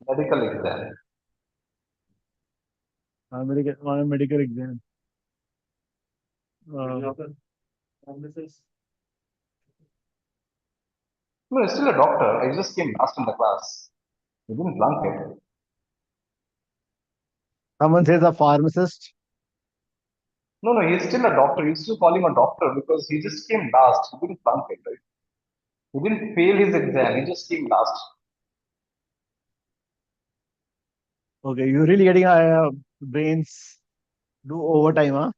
Speaker 6: Medical exam.
Speaker 8: on a medical exam.
Speaker 6: No, he's still a doctor. I just came last in the class. He didn't flunk it.
Speaker 8: Someone says a pharmacist.
Speaker 6: No, he's still a doctor. You still call him a doctor because he just came last. He didn't flunk it, right? He didn't fail his exam. He just came last.
Speaker 8: Okay, you're really getting brains do overtime, huh?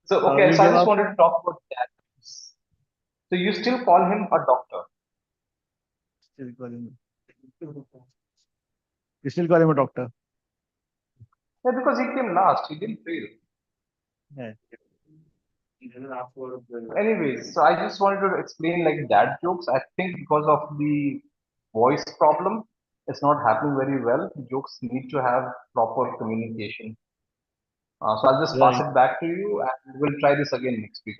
Speaker 6: So, okay,
Speaker 8: We
Speaker 6: so I
Speaker 8: give
Speaker 6: just
Speaker 8: up.
Speaker 6: wanted to talk about that. So you still call him a doctor?
Speaker 8: Still call him. You still call him a doctor.
Speaker 6: Yeah, because he came last. He didn't fail.
Speaker 8: Yeah.
Speaker 6: Anyways, so I just wanted to explain like dad jokes. I think because of the voice problem, it's not happening very well. Jokes need to have proper communication. So I'll just pass
Speaker 8: Right.
Speaker 6: it back to you, and we'll try this again next week.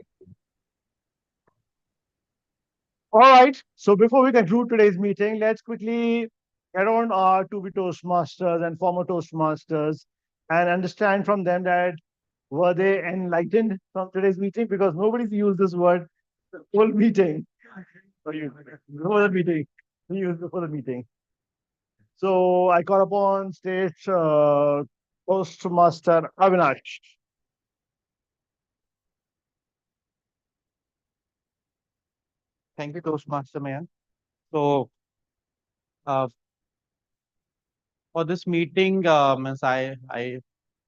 Speaker 8: All right. So before we conclude today's meeting, let's quickly get on our to be Toastmasters and former Toastmasters and understand from them that were they enlightened from today's meeting? Because nobody's used this word the whole meeting. Before the meeting. We used before the meeting. So I call upon stage Toastmaster Avinash. Thank you, Toastmaster man. So uh, for this meeting, means I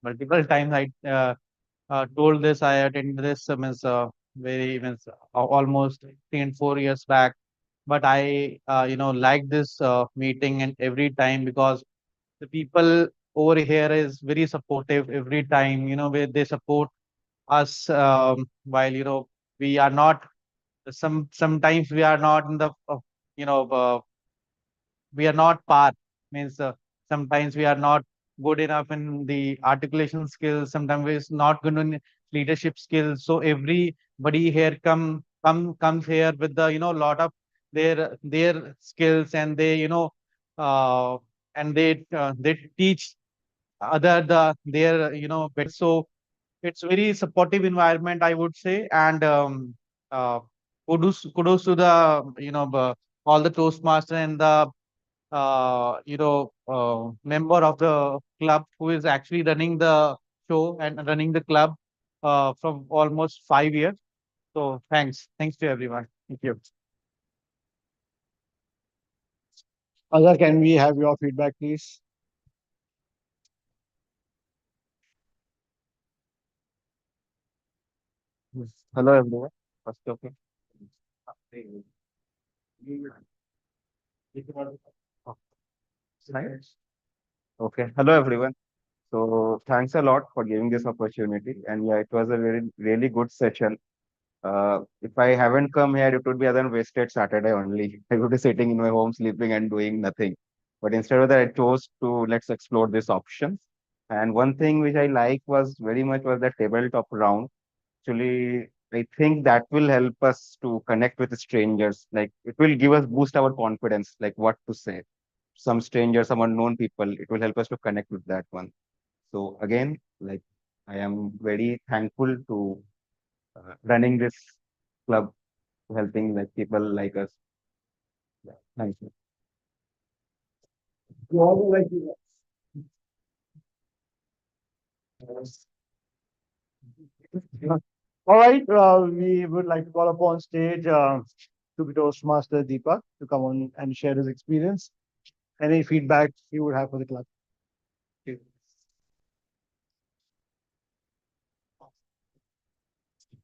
Speaker 8: multiple times I told this. I attended this means very means almost 3 and 4 years back. But I like this meeting and every time because the people over here is very supportive every time. Where they support us while we are not sometimes we are not in the you know we are not par means sometimes we are not good enough in the articulation skills, sometimes it's not good in leadership skills. So everybody here comes here with the lot of their skills, and they uh, and they teach other their better. So it's very supportive environment, I would say. And uh, kudos to the all the Toastmaster and the member of the club who is actually running the show and running the club from almost 5 years. So thanks to everyone. Thank you.
Speaker 1: Azhar, can we have your feedback, please?
Speaker 9: Hello, everyone. First, okay. Nice. Okay. Hello, everyone. So thanks a lot for giving this opportunity. And yeah, it was a very, really good session. If I haven't come here, it would be other wasted Saturday only. I would be sitting in my home, sleeping and doing nothing. But instead of that, I chose to let's explore this option. And one thing which I like was very much was the tabletop round. Actually, I think that will help us to connect with strangers. Like it will give us boost our confidence, like what to say. Some strangers, some unknown people, it will help us to connect with that one. So again, like I am very thankful to running this club, helping like people like us. Yeah, thank you.
Speaker 1: All right, we would like to call upon stage to be Toastmaster Deepak to come on and share his experience. Any feedback you would have for the club?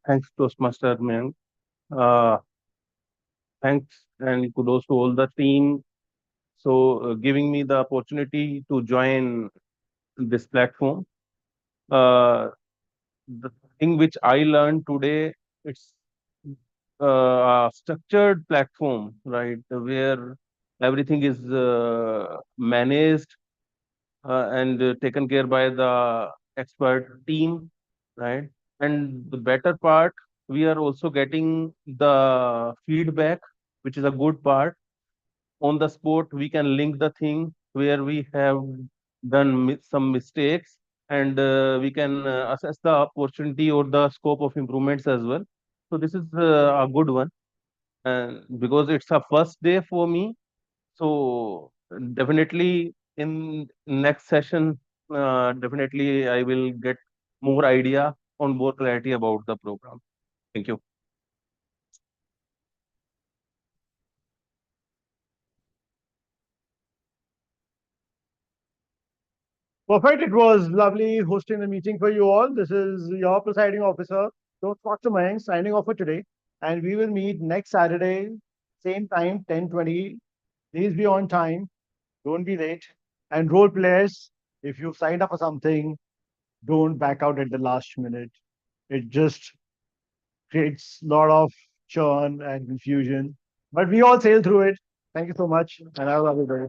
Speaker 10: Thanks, Toastmaster man. Uh, Thanks and kudos to all the team. So, giving me the opportunity to join this platform. The thing which I learned today, it's a structured platform, right, where everything is managed and taken care by the expert team, right? And the better part, we are also getting the feedback, which is a good part. On the spot, we can link the thing where we have done some mistakes, and we can assess the opportunity or the scope of improvements as well. So this is a good one, and because it's a first day for me, so definitely in next session, definitely I will get more idea on more clarity about the program. Thank you.
Speaker 1: Perfect. It was lovely hosting the meeting for you all. This is your presiding officer, Dr. Mayank, signing off for today. And we will meet next Saturday, same time, 10:20. Please be on time. Don't be late. And role players, if you've signed up for something, don't back out at the last minute. It just creates a lot of churn and confusion. But we all sail through it. Thank you so much. And have a lovely day.